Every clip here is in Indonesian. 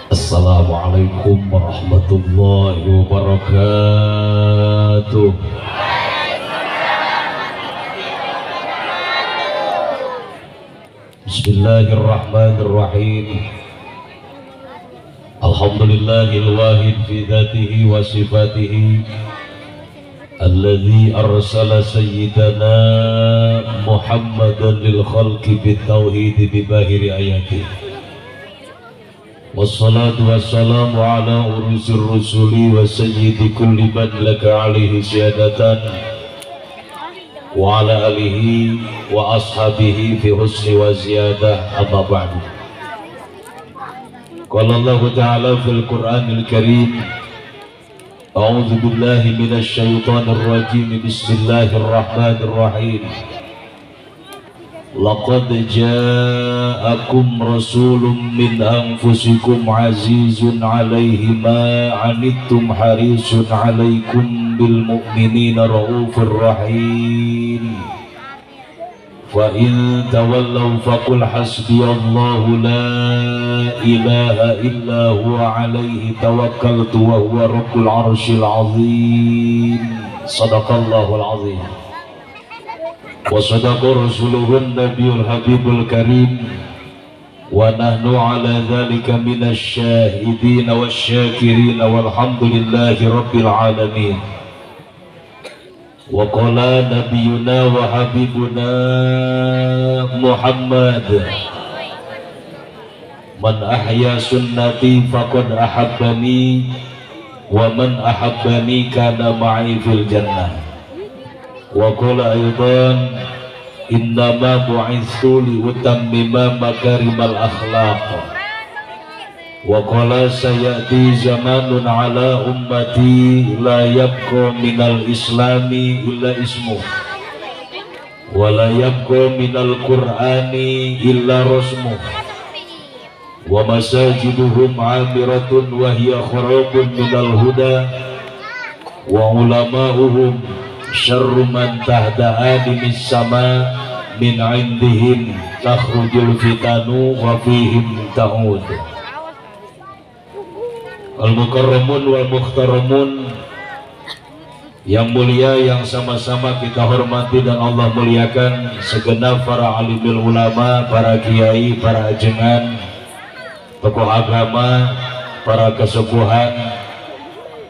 Assalamualaikum warahmatullahi wabarakatuh. Bismillahirrahmanirrahim. Alhamdulillahil wahid fi dzatihi wa sifatihi alladzi arsala sayyidana Muhammadan lil khalqi bit tauhid bi bahiri ayatihi. Wassalatu wassalamu ala urusir rusuli wa sayyidi kulli man laka alaihi syahadatan wa ala alihi wa ashabihi fi husni wa ziyadah amma ba'du. Qala Allah ta'ala fil Qur'anil Karim, a'udzu billahi minasy syaithanir rajim, bismillahirrahmanirrahim. Laqad ja'akum rasulun min anfusikum azizun 'alaihi ma 'anittum harisun 'alaikum bil mu'minina raufur rahim. Fa in tawallaw faqul hasbiyallahu la ilaha illa huwa 'alaihi tawakkaltu wa huwa rabbul 'arsyil 'azim. Shadaqallahul 'azim. Wa sadaqa rasuluhun nabiyul habibul karim wa nahnu ala dhalika minasy syahidin wasyakirin walhamdulillahi rabbil alamin. Wa qala nabiyuna wa habibuna Muhammad, man ahya sunnati faqad ahabbani wa man ahabbani kana ma'i fil jannah. Wa qala aidan innama bu'itsu li utammima makarimal akhlaq. Wa qala sayati zamanun ala ummati la yabqa minal islami illa ismu wa la yabqa minal qur'ani illa rasmu wa masajiduhum 'amiratun wa hiya kharabun minal huda wa ulama'uhum syarru man tahda adimis sama min 'indihim takhrujul fitanu wa fihim ta'ud. Al-mukarramun wal muhtaramun, yang mulia yang sama-sama kita hormati dan Allah muliakan, segenap para alimul ulama, para kiai, para ajengan, tokoh agama, para kesepuhan,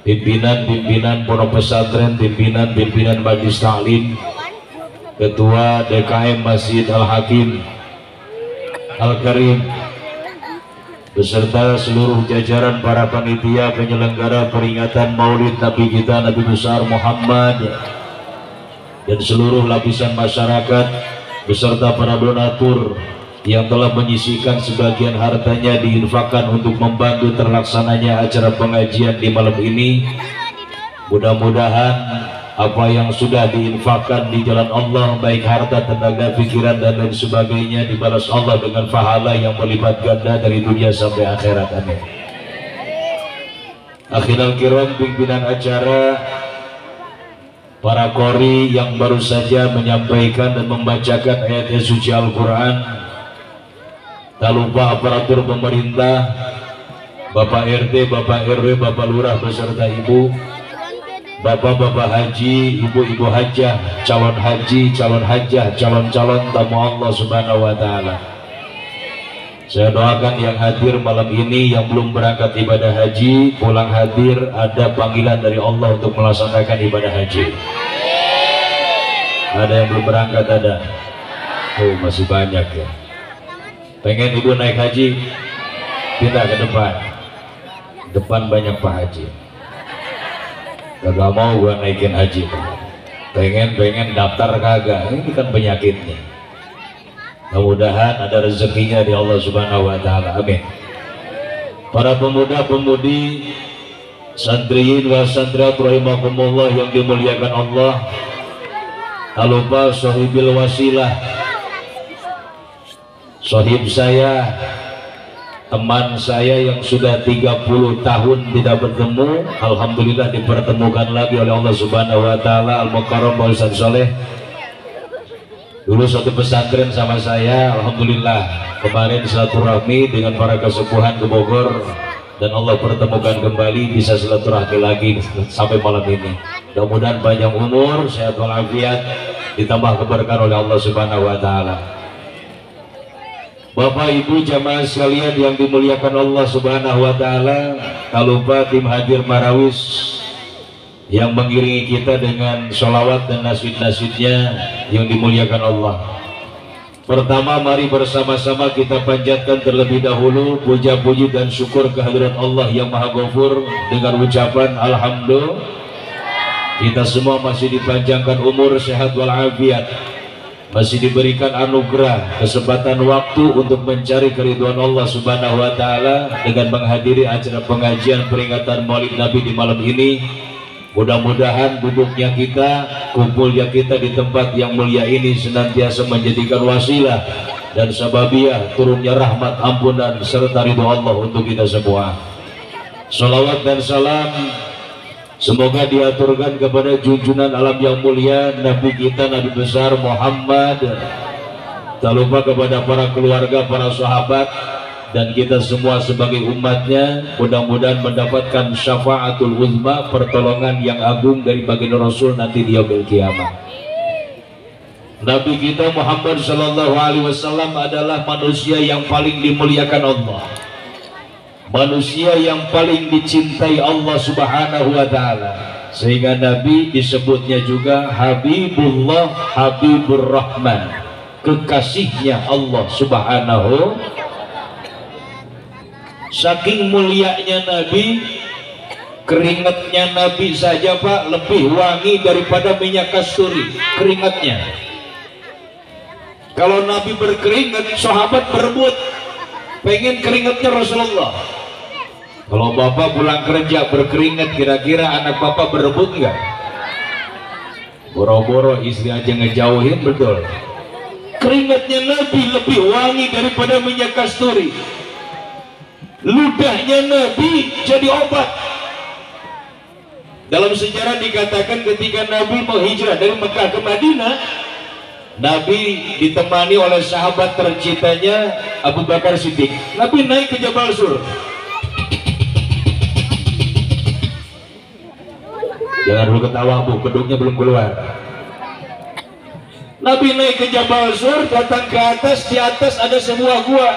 pimpinan-pimpinan pondok pesantren, pimpinan-pimpinan majelis taklim, ketua DKM Masjid Al-Hakim Al-Karim, beserta seluruh jajaran para panitia penyelenggara peringatan Maulid Nabi kita Nabi besar Muhammad, dan seluruh lapisan masyarakat beserta para donatur yang telah menyisihkan sebagian hartanya diinfakkan untuk membantu terlaksananya acara pengajian di malam ini. Mudah-mudahan apa yang sudah diinfakkan di jalan Allah, baik harta, tenaga, pikiran dan lain sebagainya, dibalas Allah dengan pahala yang melipat ganda dari dunia sampai akhirat. Amin. Akhirul kiram, pimpinan acara, para qori yang baru saja menyampaikan dan membacakan ayat suci Al-Quran, tak lupa aparatur pemerintah, Bapak RT, Bapak RW, Bapak Lurah beserta Ibu, Bapak-bapak haji, ibu-ibu hajah, calon haji, calon hajah, calon-calon tamu Allah Subhanahu wa ta'ala. Saya doakan yang hadir malam ini, yang belum berangkat ibadah haji, pulang hadir, ada panggilan dari Allah untuk melaksanakan ibadah haji. Ada yang belum berangkat? Ada? Oh, masih banyak ya. Pengen ibu naik haji? Pindah ke depan. Depan banyak Pak Haji. Kagak mau gua naikin haji, pengen daftar kagak. Ini kan penyakitnya. Mudah-mudahan ada rezekinya di Allah Subhanahu wa ta'ala. Amin. Para pemuda-pemudi, santriin wa santriat rahimakumullah yang dimuliakan Allah, tak lupa sahibil wasilah, sahib saya, teman saya yang sudah 30 tahun tidak bertemu, alhamdulillah dipertemukan lagi oleh Allah Subhanahu wa ta'ala. Al-Mukarram Ustaz Soleh, Dulu satu pesantren sama saya, alhamdulillah kemarin silaturahmi dengan para kesepuhan ke Bogor, dan Allah pertemukan kembali, bisa silaturahmi lagi sampai malam ini. Mudah-mudahan panjang umur, sehat walafiat, ditambah keberkahan oleh Allah Subhanahu wa taala. Bapak Ibu jamaah sekalian yang dimuliakan Allah Subhanahu wa taala, tak lupa tim hadir Marawis yang mengiringi kita dengan sholawat dan nasyid-nasyidnya yang dimuliakan Allah. Pertama, mari bersama-sama kita panjatkan terlebih dahulu puja puji dan syukur kehadirat Allah yang Maha Ghafur dengan ucapan alhamdulillah. Kita semua masih dipanjangkan umur, sehat walafiat, masih diberikan anugerah kesempatan waktu untuk mencari keridhaan Allah Subhanahu wa taala dengan menghadiri acara pengajian peringatan Maulid Nabi di malam ini. Mudah-mudahan duduknya kita, kumpulnya kita di tempat yang mulia ini senantiasa menjadikan wasilah dan sababiah turunnya rahmat, ampunan serta ridho Allah untuk kita semua. Salawat dan salam semoga diaturkan kepada junjungan alam yang mulia Nabi kita, Nabi besar Muhammad. Tak lupa kepada para keluarga, para sahabat, dan kita semua sebagai umatnya. Mudah-mudahan mendapatkan syafaatul uzma, pertolongan yang agung dari baginda Rasul nanti di yaumil kiamah. Nabi kita Muhammad sallallahu alaihi wasallam adalah manusia yang paling dimuliakan Allah, manusia yang paling dicintai Allah Subhanahu wa taala, sehingga Nabi disebutnya juga Habibullah, Habibur Rahman, kekasihnya Allah Subhanahu. Saking mulianya Nabi, keringatnya Nabi saja Pak lebih wangi daripada minyak kasturi. Keringatnya, kalau Nabi berkeringat, sahabat berebut pengen keringatnya Rasulullah. Kalau bapak pulang kerja berkeringat, kira-kira anak bapak berebut nggak? Boro-boro istri aja ngejauhin, betul. Keringatnya Nabi lebih wangi daripada minyak kasturi. Ludahnya Nabi jadi obat. Dalam sejarah dikatakan ketika Nabi mau hijrah dari Mekah ke Madinah, Nabi ditemani oleh sahabat tercintanya Abu Bakar Siddiq. Nabi naik ke Jabal Sur. Jangan dulu ketawa Bu, gedungnya belum keluar. Nabi naik ke Jabal Sur, datang ke atas. Di atas ada sebuah gua.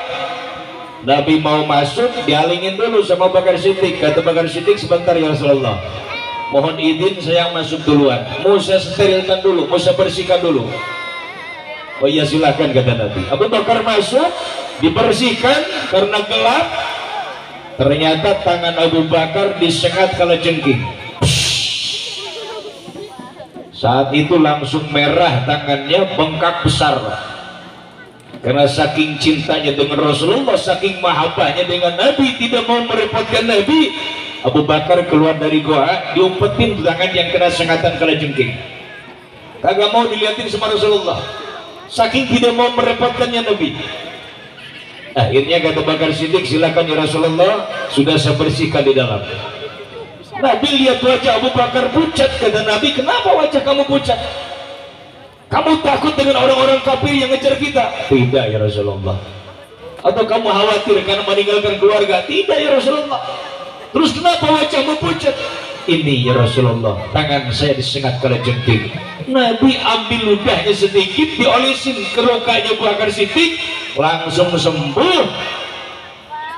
Nabi mau masuk, dialingin dulu sama Bakar Siddiq. Kata Bakar Siddiq, sebentar ya Rasulullah, mohon izin saya masuk duluan, mau saya sterilkan dulu, mau saya bersihkan dulu. Oh iya silahkan, kata Nabi. Abu Bakar masuk, dibersihkan karena gelap. Ternyata tangan Abu Bakar disengat kalajengking. Saat itu langsung merah tangannya, bengkak besar. Karena saking cintanya dengan Rasulullah, saking mahabbahnya dengan Nabi, tidak mau merepotkan Nabi, Abu Bakar keluar dari goa, diumpetin tangan yang kena sengatan kalajengking. Kagak mau dilihatin sama Rasulullah, saking tidak mau merepotkannya Nabi. Akhirnya kata Bakar Siddiq, silakan ya Rasulullah, sudah saya bersihkan di dalam. Nabi lihat wajah Abu Bakar pucat. Kata Nabi, kenapa wajah kamu pucat? Kamu takut dengan orang-orang kafir yang ngejar kita? Tidak ya Rasulullah. Atau kamu khawatir karena meninggalkan keluarga? Tidak ya Rasulullah. Terus kenapa wajahmu pucat? Ini ya Rasulullah, tangan saya disengat kalajengking. Nabi ambil ludahnya sedikit, diolesin ke rokanya Abu Bakar Siddiq, langsung sembuh.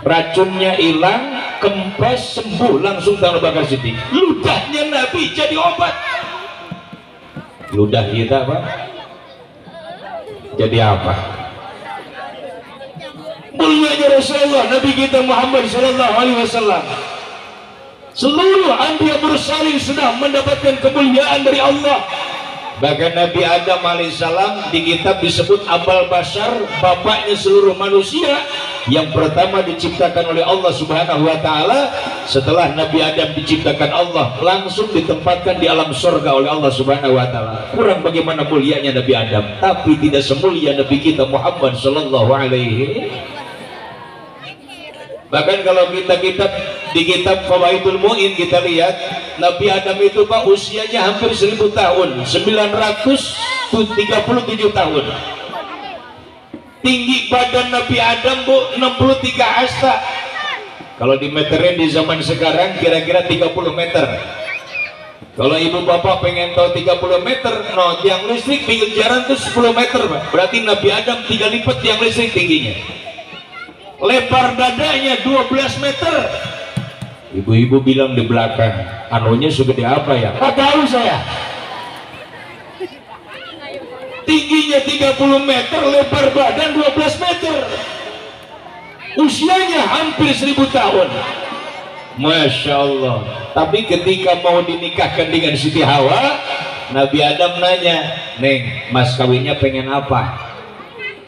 Racunnya hilang, kempes, sembuh langsung tangan Abu Bakar Siddiq. Ludahnya Nabi jadi obat. Ludah kita Pak jadi apa? Mulianya Rasulullah Nabi kita Muhammad sallallahu alaihi wasallam. Seluruh anbiya mursalin sudah mendapatkan kemuliaan dari Allah. Bahkan Nabi Adam alaihissalam di kitab disebut Abul Bashar, bapaknya seluruh manusia, yang pertama diciptakan oleh Allah Subhanahu wa taala. Setelah Nabi Adam diciptakan Allah, langsung ditempatkan di alam surga oleh Allah Subhanahu wa taala. Kurang bagaimana mulianya Nabi Adam, tapi tidak semulia Nabi kita Muhammad sallallahu alaihi. Bahkan kalau kita di kitab Fawaidul Mu'in kita lihat Nabi Adam itu Pak usianya hampir 1000 tahun, 937 tahun. Tinggi badan Nabi Adam Bu 63 hasta. Kalau dimeterin di zaman sekarang kira-kira 30 meter. Kalau ibu bapak pengen tahu 30 meter, no, tiang listrik pinggir jalan itu 10 meter Pak. Berarti Nabi Adam 3 lipat tiang listrik tingginya. Lebar dadanya 12 meter. Ibu-ibu bilang di belakang, anunya segede apa ya? Nggak tahu saya. Tingginya 30 meter, lebar badan 12 meter. Usianya hampir 1000 tahun. Masya Allah. Tapi ketika mau dinikahkan dengan Siti Hawa, Nabi Adam nanya, Neng, mas kawinnya pengen apa?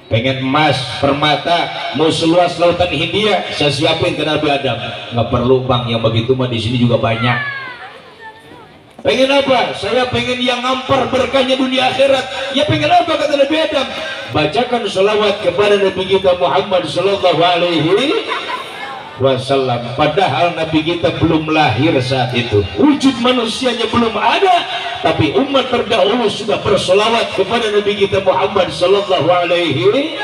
Pengen emas, permata, mau seluas lautan Hindia, saya siapin ke Nabi Adam. Nggak perlu bang, yang begitu mah di sini juga banyak. Pengen apa? Saya pengen yang ngampar berkahnya dunia akhirat. Ya pengen apa kata Nabi Adam? Bacakan sholawat kepada Nabi kita Muhammad sallallahu alaihi wasallam. Padahal Nabi kita belum lahir saat itu, wujud manusianya belum ada, tapi umat terdahulu sudah bersolawat kepada Nabi kita Muhammad sallallahu alaihi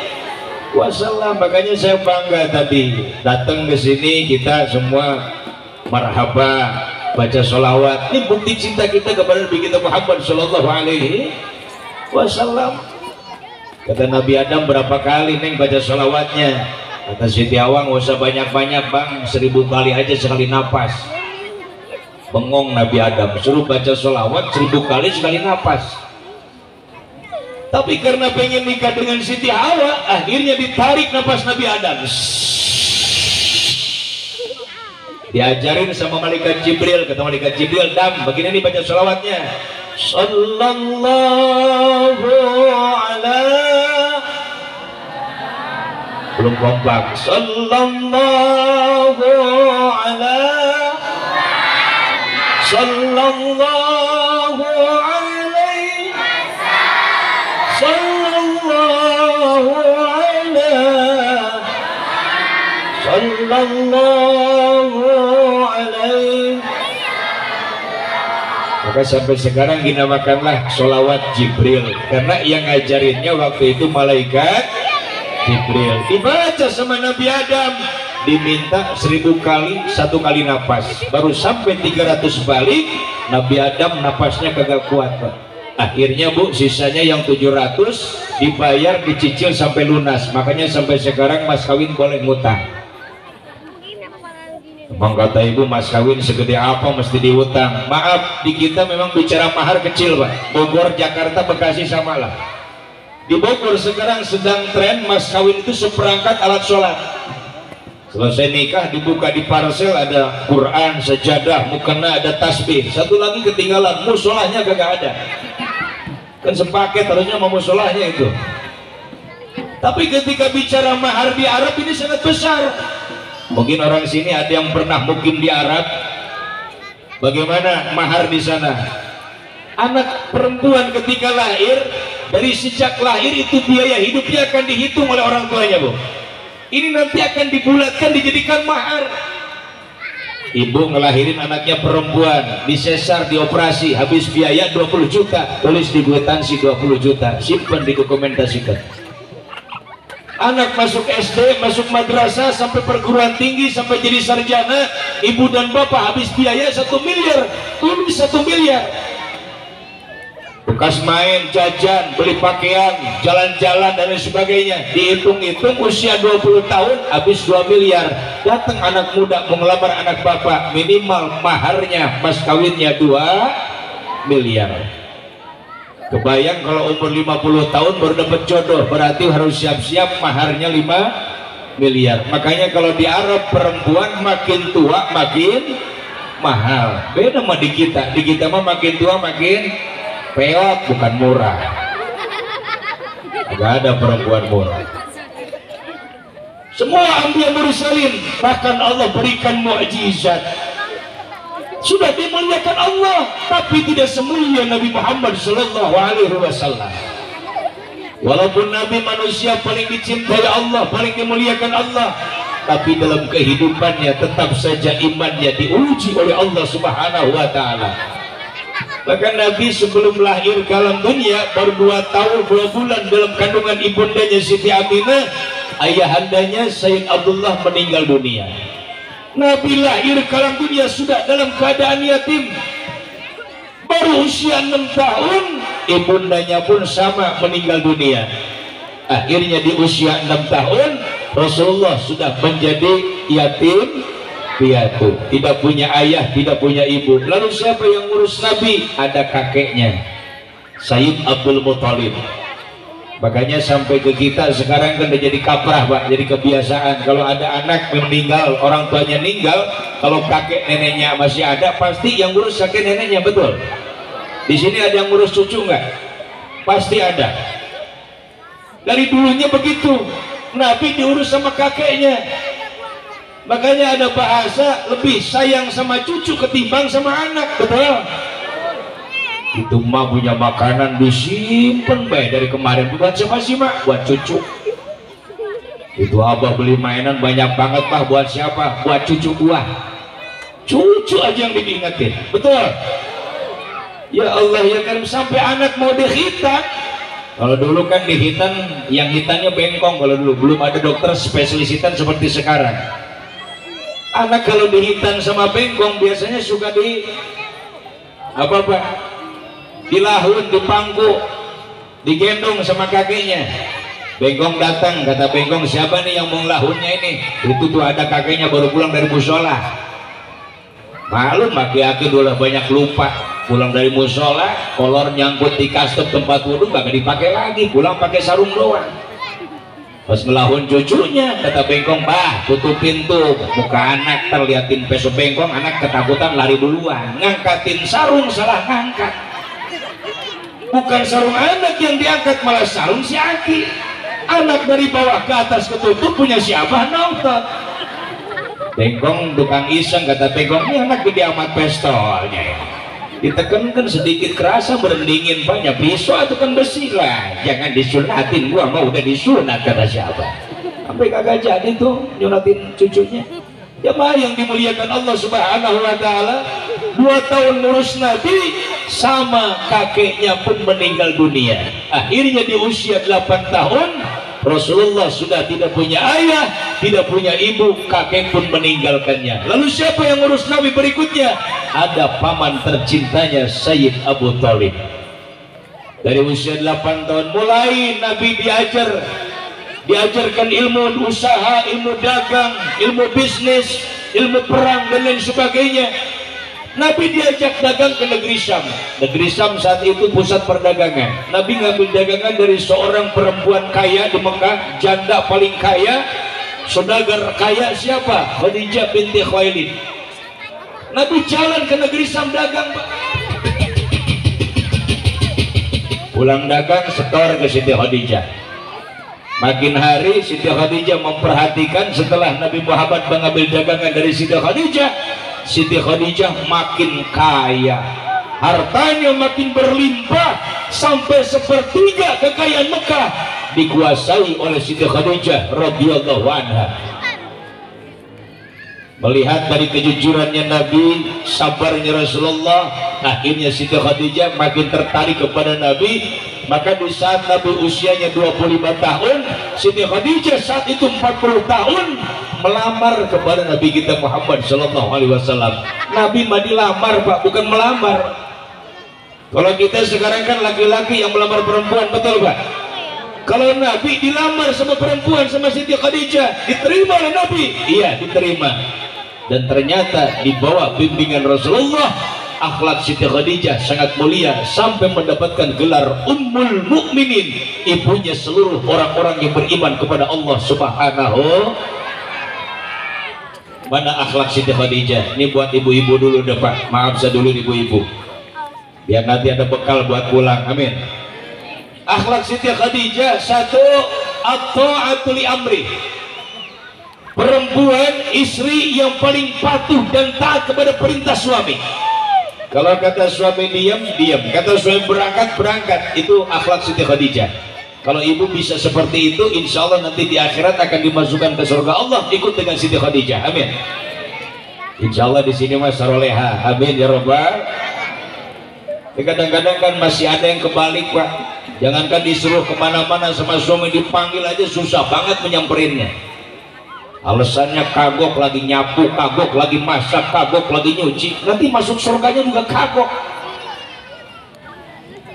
wasallam. Makanya saya bangga tadi datang ke sini, kita semua marhaba baca solawat. Ini bukti cinta kita kepada Nabi kita Muhammad sallallahu alaihi wasallam. Kata Nabi Adam, berapa kali Neng baca solawatnya? Kata Siti Hawa, nggak usah banyak-banyak bang, 1000 kali aja sekali napas. Bengong Nabi Adam, suruh baca sholawat 1000 kali sekali napas. Tapi karena pengen nikah dengan Siti Hawa, akhirnya ditarik napas Nabi Adam. Diajarin sama malaikat Jibril, kata malaikat Jibril, Dam, begini nih baca sholawatnya. Sallallahu alaihi, belum kompak. Sallallahu alaihi, sallallahu alaihi, sallallahu alaihi, sallallahu alaihi. Maka sampai sekarang dinamakanlah sholawat Jibril, karena yang ngajarinnya waktu itu malaikat Jibril. Dibaca sama Nabi Adam, diminta 1000 kali, 1 kali napas, baru sampai 300 balik. Nabi Adam napasnya kagak kuat Pak. Akhirnya Bu, sisanya yang 700 dibayar, dicicil sampai lunas. Makanya sampai sekarang mas kawin boleh ngutang. Bang kata ibu, mas kawin segede apa mesti diutang? Maaf, di kita memang bicara mahar kecil Pak. Bogor, Jakarta, Bekasi samalah. Di Bogor sekarang sedang tren mas kawin itu seperangkat alat sholat. Selesai nikah dibuka di parsel, ada Quran, sejadah, mukena, ada tasbih. Satu lagi ketinggalan, musolahnya gak ada. Kan sepaket harusnya mau musolahnya itu. Tapi ketika bicara mahar di Arab ini sangat besar. Mungkin orang sini ada yang pernah mukim di Arab. Bagaimana mahar di sana? Anak perempuan ketika lahir, dari sejak lahir itu biaya hidupnya akan dihitung oleh orang tuanya Bu. Ini nanti akan dibulatkan dijadikan mahar. Ibu ngelahirin anaknya perempuan, disesar, dioperasi, habis biaya 20 juta, tulis di kwitansi 20 juta, simpan didokumentasikan. Anak masuk SD, masuk madrasah, sampai perguruan tinggi, sampai jadi sarjana, ibu dan bapak habis biaya 1 miliar, tulis 1 miliar. Bekas main, jajan, beli pakaian, jalan-jalan dan lain sebagainya, dihitung-hitung usia 20 tahun habis 2 miliar. Datang anak muda mau ngelamar anak bapak, minimal maharnya mas kawinnya 2 miliar. Kebayang kalau umur 50 tahun baru dapat jodoh, berarti harus siap-siap maharnya 5 miliar. Makanya kalau di Arab perempuan makin tua makin mahal. Beda sama di kita mah makin tua makin peot, bukan murah. Gak ada perempuan murah. Semua anbiya mursalin bahkan Allah berikan mukjizat, sudah dimuliakan Allah, tapi tidak semulia Nabi Muhammad sallallahu alaihi wasallam. Walaupun Nabi manusia paling dicintai Allah, paling dimuliakan Allah, tapi dalam kehidupannya tetap saja imannya diuji oleh Allah Subhanahu wa Ta'ala. Bahkan Nabi sebelum lahir ke alam dunia baru 2 tahun 2 bulan dalam kandungan ibundanya Siti Aminah, ayahandanya Sayyid Abdullah meninggal dunia. Nabi lahir ke alam dunia sudah dalam keadaan yatim, baru usia 6 tahun ibundanya pun sama meninggal dunia. Akhirnya di usia 6 tahun Rasulullah sudah menjadi yatim piatu, tidak punya ayah, tidak punya ibu. Lalu siapa yang ngurus Nabi? Ada kakeknya, Sayyid Abdul Muthalib. Makanya sampai ke kita sekarang kan udah jadi kaprah Pak, jadi kebiasaan kalau ada anak meninggal, orang tuanya meninggal, kalau kakek neneknya masih ada, pasti yang ngurus kakek neneknya, betul? Di sini ada yang ngurus cucu nggak? Pasti ada. Dari dulunya begitu, Nabi diurus sama kakeknya. Makanya ada bahasa lebih sayang sama cucu ketimbang sama anak, betul? Itu mah punya makanan disimpan baik dari kemarin, buat siapa sih mak? Buat cucu. Itu abah beli mainan banyak banget pak, buat siapa? Buat cucu gua. Cucu aja yang diingetin, betul? Ya Allah ya kan, sampai anak mau dihitan. Kalau dulu kan dihitan, yang hitannya bengkong. Kalau dulu belum ada dokter spesialis hitan seperti sekarang. Anak kalau dihitan sama bengkong biasanya suka di apa pak? Dilahun, dipangku, digendong sama kakeknya. Bengkong datang, kata bengkong, siapa nih yang mau lahunnya ini? Itu tuh ada kakeknya baru pulang dari musola. Maklum aki-aki dulu banyak lupa, pulang dari musola, kolor nyangkut di kastep tempat wudhu, gak dipakai lagi, pulang pakai sarung doang. Pas ngelahun cucunya, kata bengkong, bah tutup pintu, muka anak terliatin peso bengkong, anak ketakutan lari duluan, ngangkatin sarung salah ngangkat. Bukan sarung anak yang diangkat, malah sarung si aki. Anak dari bawah ke atas ketutup, punya siapa? Nonton. Bengkong tukang iseng, kata bengkong, ini anak gede amat pistolnya ya. Ditekankan sedikit kerasa berendingin banyak, pisau atau kan besi lah, jangan disunatin, gua mau udah disunat, kata siapa. Sampai kagak jadi tuh nyunatin cucunya. Ya mah yang dimuliakan Allah Subhanahu wa Ta'ala, 2 tahun ngurus Nabi, sama kakeknya pun meninggal dunia. Akhirnya di usia 8 tahun Rasulullah sudah tidak punya ayah, tidak punya ibu, kakek pun meninggalkannya. Lalu siapa yang ngurus Nabi berikutnya? Ada paman tercintanya Sayyid Abu Thalib. Dari usia 8 tahun mulai Nabi diajarkan ilmu usaha, ilmu dagang, ilmu bisnis, ilmu perang dan lain sebagainya. Nabi diajak dagang ke negeri Syam. Negeri Syam saat itu pusat perdagangan. Nabi ngambil dagangan dari seorang perempuan kaya di Mekah, janda paling kaya, saudagar kaya siapa? Khadijah binti Khuwailid. Nabi jalan ke negeri Syam dagang, Pak. Pulang dagang setor ke Siti Khadijah. Makin hari Siti Khadijah memperhatikan, setelah Nabi Muhammad mengambil dagangan dari Siti Khadijah, Siti Khadijah makin kaya, hartanya makin berlimpah, sampai 1/3 kekayaan Mekah dikuasai oleh Siti Khadijah radhiyallahu anha. Melihat dari kejujurannya Nabi, sabarnya Rasulullah, akhirnya Siti Khadijah makin tertarik kepada Nabi. Maka di saat Nabi usianya 25 tahun, Siti Khadijah saat itu 40 tahun melamar kepada Nabi kita Muhammad Sallallahu Alaihi Wasallam. Nabi mah dilamar Pak, bukan melamar. Kalau kita sekarang kan laki-laki yang melamar perempuan, betul Pak? Kalau Nabi dilamar sama perempuan, sama Siti Khadijah, diterima oleh Nabi? Iya, diterima. Dan ternyata di bawah bimbingan Rasulullah, akhlak Siti Khadijah sangat mulia sampai mendapatkan gelar Ummul Mukminin, ibunya seluruh orang-orang yang beriman kepada Allah Subhanahu. Mana akhlak Siti Khadijah? Ini buat ibu-ibu dulu deh Pak, maaf saya dulu ibu-ibu, biar nanti ada bekal buat pulang. Amin. Akhlak Siti Khadijah, satu, at-ta'atu li amri, perempuan istri yang paling patuh dan taat kepada perintah suami. Kalau kata suami diam, diam. Kata suami berangkat, berangkat. Itu akhlak Siti Khadijah. Kalau ibu bisa seperti itu, insya Allah nanti di akhirat akan dimasukkan ke surga Allah ikut dengan Siti Khadijah. Amin. Insya Allah di sini mas saroleha. Amin ya robbal. Kadang-kadang kan masih ada yang kebalik pak. Jangankan disuruh kemana-mana sama suami, dipanggil aja susah banget menyamperinnya. Alasannya kagok lagi nyapu, kagok lagi masak, kagok lagi nyuci. Nanti masuk surganya juga kagok.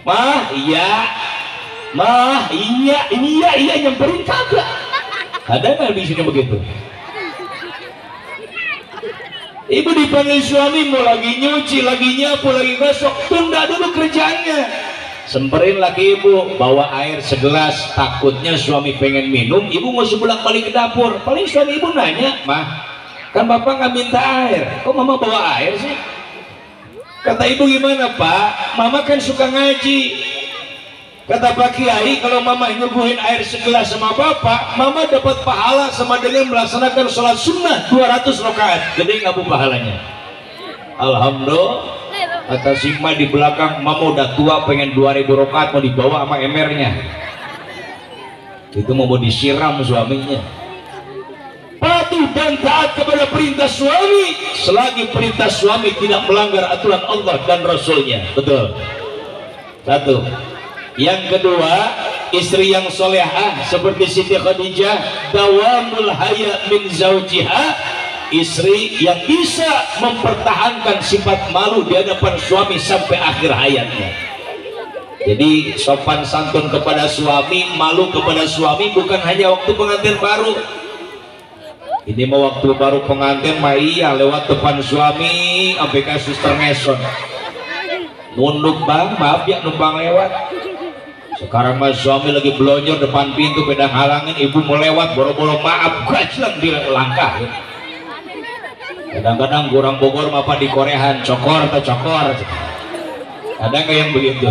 Mah iya, mah iya, ini iya nyamperin kagak. Ada nggak di sini begitu? Ibu dipanggil suami mau lagi nyuci, lagi nyapu, lagi gosok, tunda dulu kerjaannya. Semperin lagi ibu, bawa air segelas, takutnya suami pengen minum, ibu mau bolak-balik ke dapur. Paling suami ibu nanya, mah, kan bapak nggak minta air, kok mama bawa air sih? Kata ibu, gimana pak? Mama kan suka ngaji. Kata Pak Kiai, kalau mama nyuguhin air segelas sama bapak, mama dapat pahala sama dengan melaksanakan sholat sunnah 200 rakaat. Gede nggak bu pahalanya? Alhamdulillah. Kata Sigma di belakang, mama udah tua pengen 2000 rakaat mau dibawa sama emernya. Itu mau disiram suaminya. Patuh dan taat kepada perintah suami selagi perintah suami tidak melanggar aturan Allah dan Rasulnya. Betul. Satu. Yang kedua, istri yang solehah seperti Siti Khadijah, dawamul haya min zaujiha, istri yang bisa mempertahankan sifat malu di hadapan suami sampai akhir hayatnya. Jadi sopan santun kepada suami, malu kepada suami bukan hanya waktu pengantin baru. Ini mau waktu baru pengantin mah iya lewat depan suami sampai ke suster ngeson. Nunduk bang, maaf ya numpang lewat. Sekarang mas suami lagi belonjor depan pintu pedang halangin, ibu mau lewat boro-boro maaf gajlang di langkah. Kadang-kadang kurang Bogor apa di Koreaan cokor atau cokor. Ada nggak yang begitu?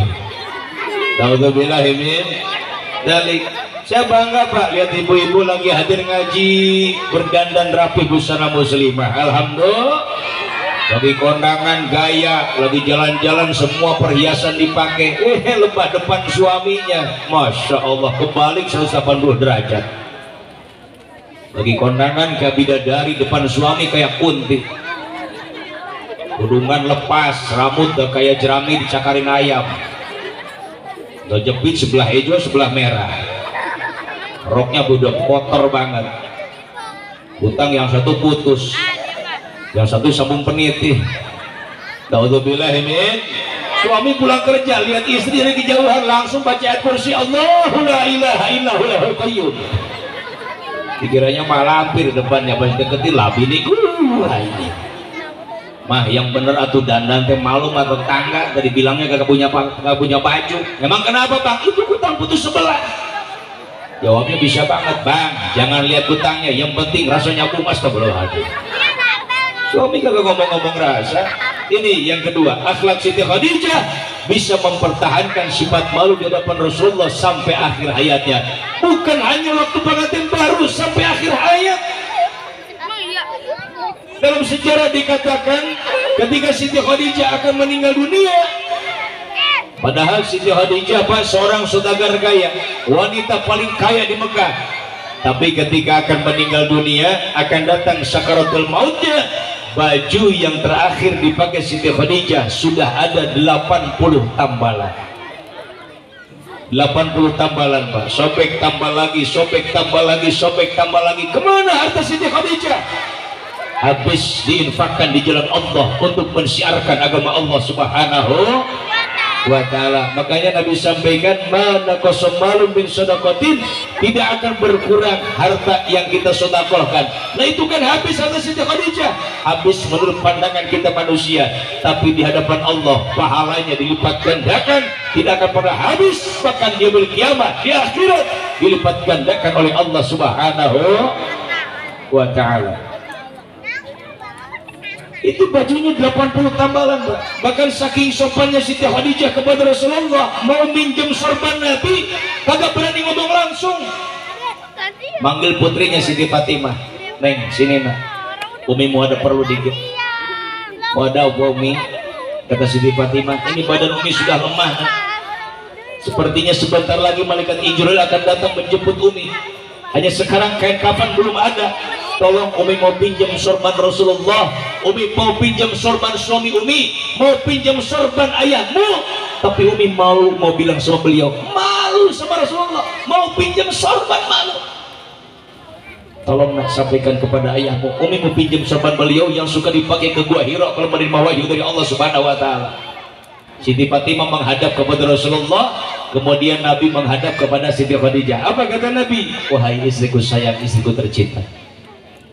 Alhamdulillah ini dalik. Saya bangga pak lihat ibu-ibu lagi hadir ngaji berdandan rapi busana muslimah. Alhamdulillah. Lagi kondangan gaya, lagi jalan-jalan semua perhiasan dipakai. Lebah depan suaminya, masya Allah kebalik 180 derajat. Lagi kondangan kayak bidadari depan suami kayak kunti. Udungan lepas, rambut udah kayak jerami dicakarin ayam. Udah jepit sebelah hijau sebelah merah. Roknya udah kotor banget. Butang yang satu putus, yang satu sambung peniti. Naudzubillah min. Suami pulang kerja lihat istri dari kejauhan langsung baca ayat kursi, Allahu la ilaha illallahul qayyum. Dikiranya malah hampir depannya pas deketin lah bini ini. Mah yang bener atuh dandan teh malu sama tetangga tadi bilangnya kagak punya baju. Emang kenapa bang? Itu kutang putus sebelah. Jawabnya bisa banget bang, jangan lihat kutangnya, yang penting rasanya aku astagfirullahaladzim. Suami kagak ngomong-ngomong rasa. Ini yang kedua, akhlak Siti Khadijah bisa mempertahankan sifat malu di hadapan Rasulullah sampai akhir hayatnya. Bukan hanya waktu pengantin baru, sampai akhir hayat. Dalam sejarah dikatakan ketika Siti Khadijah akan meninggal dunia, padahal Siti Khadijah seorang saudagar kaya, wanita paling kaya di Mekah, tapi ketika akan meninggal dunia akan datang sakaratul mautnya, baju yang terakhir dipakai Siti Khadijah sudah ada 80 tambalan. 80 tambalan pak, sobek tambah lagi, sobek tambah lagi, sobek tambah lagi. Kemana harta Siti Khadijah? Habis diinfakkan di jalan Allah untuk mensiarkan agama Allah Subhanahu wa ta'ala. Makanya Nabi sampaikan, mana kosomalun bin sodakotin, tidak akan berkurang harta yang kita sodakohkan. Nah itu kan habis harta Siti Khadijah, habis menurut pandangan kita manusia, tapi di hadapan Allah pahalanya dilipat gandakan, tidak akan pernah habis, bahkan dia berkiamat di akhirat dilipat gandakan oleh Allah Subhanahu wa ta'ala. Itu bajunya 80 tambalan bahkan saking sopannya Siti Khadijah kepada Rasulullah, mau minjem sorban Nabi kagak berani ngomong langsung, manggil putrinya Siti Fatimah, Neng sini nak, Umi mau ada perlu dikit. Mau ada Umi, kata Siti Fatimah, ini badan Umi sudah lemah nak. Sepertinya sebentar lagi malaikat Jibril akan datang menjemput Umi. Hanya sekarang kain kafan belum ada. Tolong Umi mau pinjam sorban Rasulullah, Umi mau pinjam sorban suami Umi, mau pinjam sorban ayahmu. Tapi Umi malu mau bilang sama beliau, malu sama Rasulullah, mau pinjam sorban malu. Tolong nak sampaikan kepada ayahmu, Umi mau pinjam sorban beliau yang suka dipakai ke Gua Hira kalau menerima wahyu dari Allah Subhanahu wa taala. Siti Fatimah menghadap kepada Rasulullah, kemudian Nabi menghadap kepada Siti Khadijah. Apa kata Nabi? Wahai istriku sayang, istriku tercinta,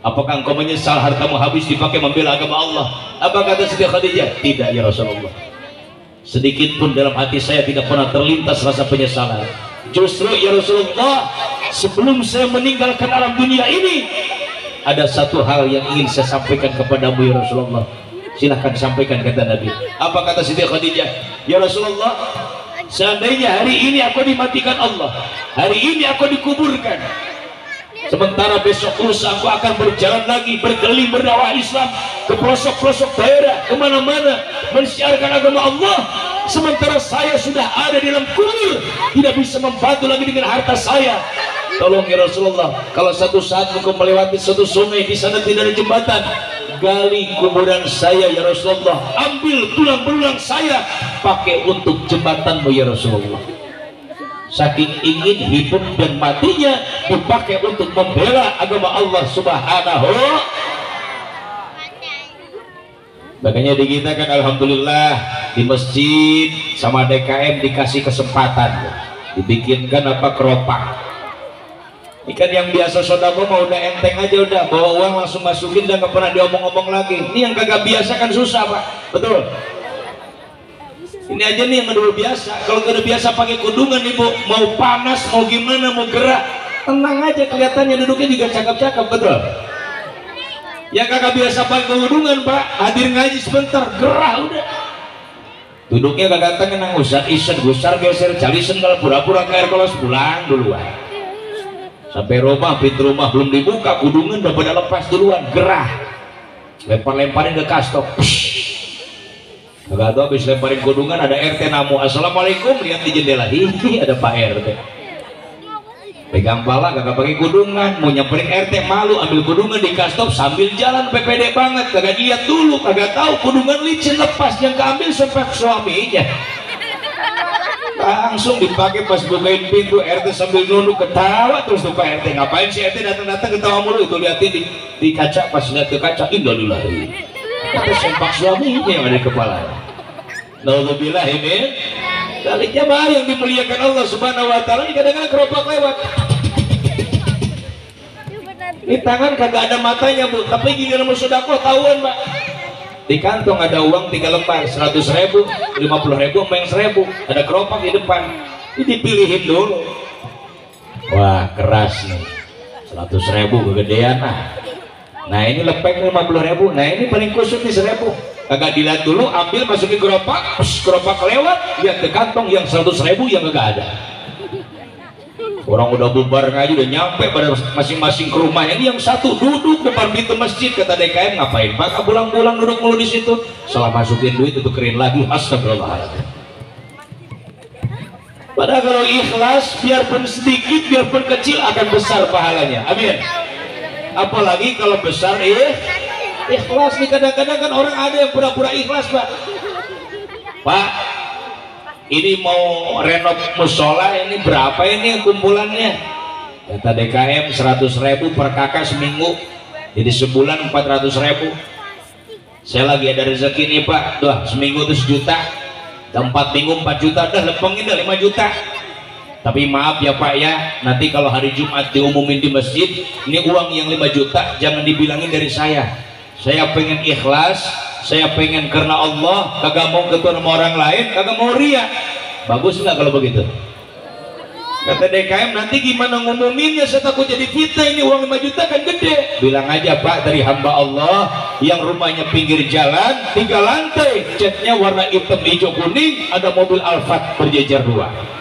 apakah engkau menyesal hartamu habis dipakai membela agama Allah? Apa kata Siti Khadijah? Tidak ya Rasulullah, sedikit pun dalam hati saya tidak pernah terlintas rasa penyesalan. Justru ya Rasulullah, sebelum saya meninggalkan alam dunia ini, ada satu hal yang ingin saya sampaikan kepadamu ya Rasulullah. Silahkan sampaikan, kata Nabi. Apa kata Siti Khadijah? Ya Rasulullah, seandainya hari ini aku dimatikan Allah, hari ini aku dikuburkan, sementara besok lusa aku akan berjalan lagi, berkeliling berdakwah Islam ke pelosok-pelosok daerah, kemana-mana mensiarkan agama Allah, sementara saya sudah ada di dalam kubur, tidak bisa membantu lagi dengan harta saya. Tolong ya Rasulullah, kalau satu saat engkau melewati satu sungai, di sana tidak ada jembatan, gali kuburan saya ya Rasulullah, ambil tulang belulang saya, pakai untuk jembatanmu ya Rasulullah. Saking ingin hidup dan matinya dipakai untuk membela agama Allah Subhanahu. Makanya di kita kan alhamdulillah di masjid sama DKM dikasih kesempatan, dibikinkan apa, keropak. Ikan yang biasa sodako mau udah enteng aja, udah bawa uang langsung masukin dan gak pernah diomong-omong lagi. Ini yang kagak biasa kan susah Pak, betul. Ini aja nih yang udah biasa. Kalau udah biasa pakai kudungan ibu, mau panas mau gimana mau gerak, tenang aja, kelihatannya duduknya juga cakep-cakep, betul. Yang kagak biasa pakai kudungan Pak, hadir ngaji sebentar gerah udah. Duduknya kagak tenang, usah isen gusar geser calisen kalau pura-pura kayak kelas pulang duluan. Sampai rumah, pintu rumah belum dibuka, kudungan udah pada lepas duluan, gerah. Lempar-lemparin ke kastok. Gak tahu habis lemparin kudungan ada RT namu, assalamualaikum, lihat di jendela, hihi ada Pak RT. Pegang pala kagak pakai kudungan, mau nyamperin RT malu, ambil kudungan di kastok sambil jalan, PPD banget, kagak lihat dulu, kagak tahu kudungan licin lepas, yang keambil sampai suaminya. Langsung dipakai pas bukain pintu, RT sambil nunduk ketawa terus tuh Pak RT. Ngapain sih RT datang-datang ketawa mulu? Itu lihatin di kaca, pas lihat ke kaca, innalillahi, itu sempak suaminya yang ada di kepala. Naudzubillah ini dari jamaah yang dimuliakan Allah Subhanahu wa taala, kadang-kadang keropak lewat. Di tangan kagak ada matanya Bu, tapi giliran mau sedekah tahuan Pak. Di kantong ada uang 3 lembar, 100.000, 50.000, sama yang 1.000, ada keropak di depan. Ini dipilihin dulu. Wah keras nih, 100.000 kegedean nah ini lepek 50.000, nah ini paling kusut nih 1.000. Kagak dilihat dulu, ambil masukin keropak, keropak lewat, lihat ke kantong yang 100.000 yang kagak ada. Orang udah bubar ngaji, udah nyampe pada masing-masing ke rumahnya. Ini yang satu duduk depan pintu masjid, kata DKM, ngapain Pak pulang-pulang duduk mulu di situ? Salah masukin duit, itu keren lagi. Astagfirullahaladzim. Padahal kalau ikhlas, biarpun sedikit, biarpun kecil, akan besar pahalanya. Amin. Apalagi kalau besar ikhlas nih, kadang-kadang kan orang ada yang pura-pura ikhlas Pak. Pak, ini mau renov musola, ini berapa ini kumpulannya? Kata DKM 100.000 per kakak seminggu, jadi sebulan 400.000. Saya lagi ada rezeki nih Pak, tuh seminggu itu 1 juta, 4 minggu 4 juta, dah lepengin dah 5 juta. Tapi maaf ya Pak ya, nanti kalau hari Jumat diumumin di masjid, ini uang yang 5 juta jangan dibilangin dari saya. Saya pengen ikhlas, saya pengen karena Allah, kagak mau ketemu sama orang lain, kagak mau ria. Bagus nggak kalau begitu? Kata DKM, nanti gimana ngumuminnya, saya takut jadi fitnah, ini uang 5 juta kan gede. Bilang aja Pak, dari hamba Allah yang rumahnya pinggir jalan, 3 lantai, catnya warna hitam hijau kuning, ada mobil Alphard berjejer 2.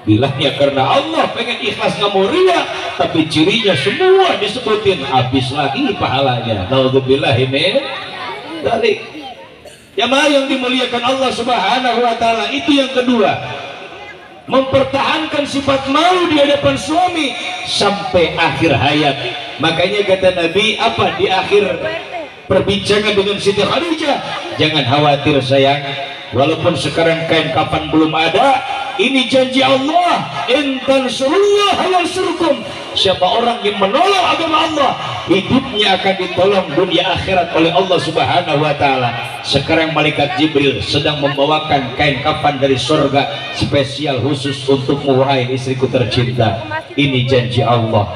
Bilang ya karena Allah, pengen ikhlas nggak mau ria, tapi cirinya semua disebutin, habis lagi pahalanya. Naudzubillah min dzalik. Jamaah yang dimuliakan Allah Subhanahu wa taala, itu yang kedua. mempertahankan sifat malu di hadapan suami sampai akhir hayat. Makanya kata Nabi apa di akhir perbincangan dengan Siti Khadijah, jangan khawatir sayang, walaupun sekarang kain kafan belum ada, ini janji Allah, in tansurullaha yansurkum. Siapa orang yang menolong agama Allah, hidupnya akan ditolong dunia akhirat oleh Allah Subhanahu wa taala. Sekarang malaikat Jibril sedang membawakan kain kafan dari surga spesial khusus untukmu wahai istriku tercinta. Ini janji Allah.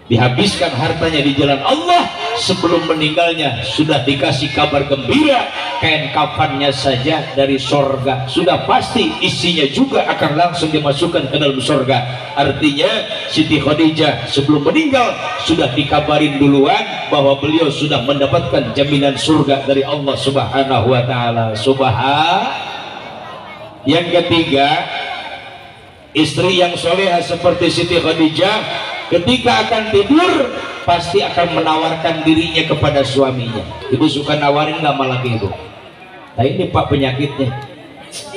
Dihabiskan hartanya di jalan Allah, sebelum meninggalnya sudah dikasih kabar gembira, kain kafannya saja dari sorga, sudah pasti isinya juga akan langsung dimasukkan ke dalam sorga. Artinya Siti Khadijah sebelum meninggal sudah dikabarin duluan bahwa beliau sudah mendapatkan jaminan surga dari Allah Subhanahu wa taala. Yang ketiga, istri yang solehah seperti Siti Khadijah ketika akan tidur pasti akan menawarkan dirinya kepada suaminya. Ibu suka nawarin nggak malah gitu? Nah ini pak penyakitnya.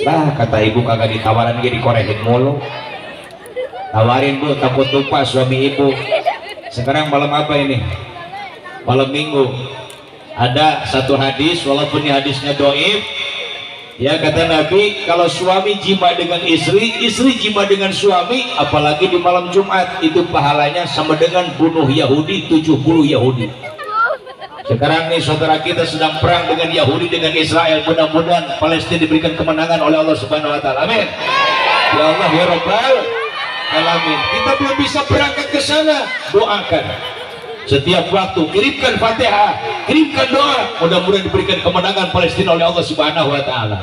Lah kata ibu kagak ditawaran dia dikorehin mulu. Tawarin bu, takut lupa suami ibu. Sekarang malam apa ini? Malam minggu. Ada satu hadis, walaupun ini hadisnya doib, ya kata Nabi, kalau suami jima dengan istri, istri jima dengan suami, apalagi di malam Jumat, itu pahalanya sama dengan bunuh Yahudi 70 Yahudi. Sekarang nih saudara kita sedang perang dengan Yahudi dengan Israel, mudah-mudahan Palestina diberikan kemenangan oleh Allah Subhanahu wa taala. Amin. Ya Allah ya Rabbal alamin. Kita belum bisa berangkat ke sana, doakan. Setiap waktu kirimkan Fatihah, kirimkan doa, mudah-mudahan diberikan kemenangan Palestina oleh Allah Subhanahu wa taala.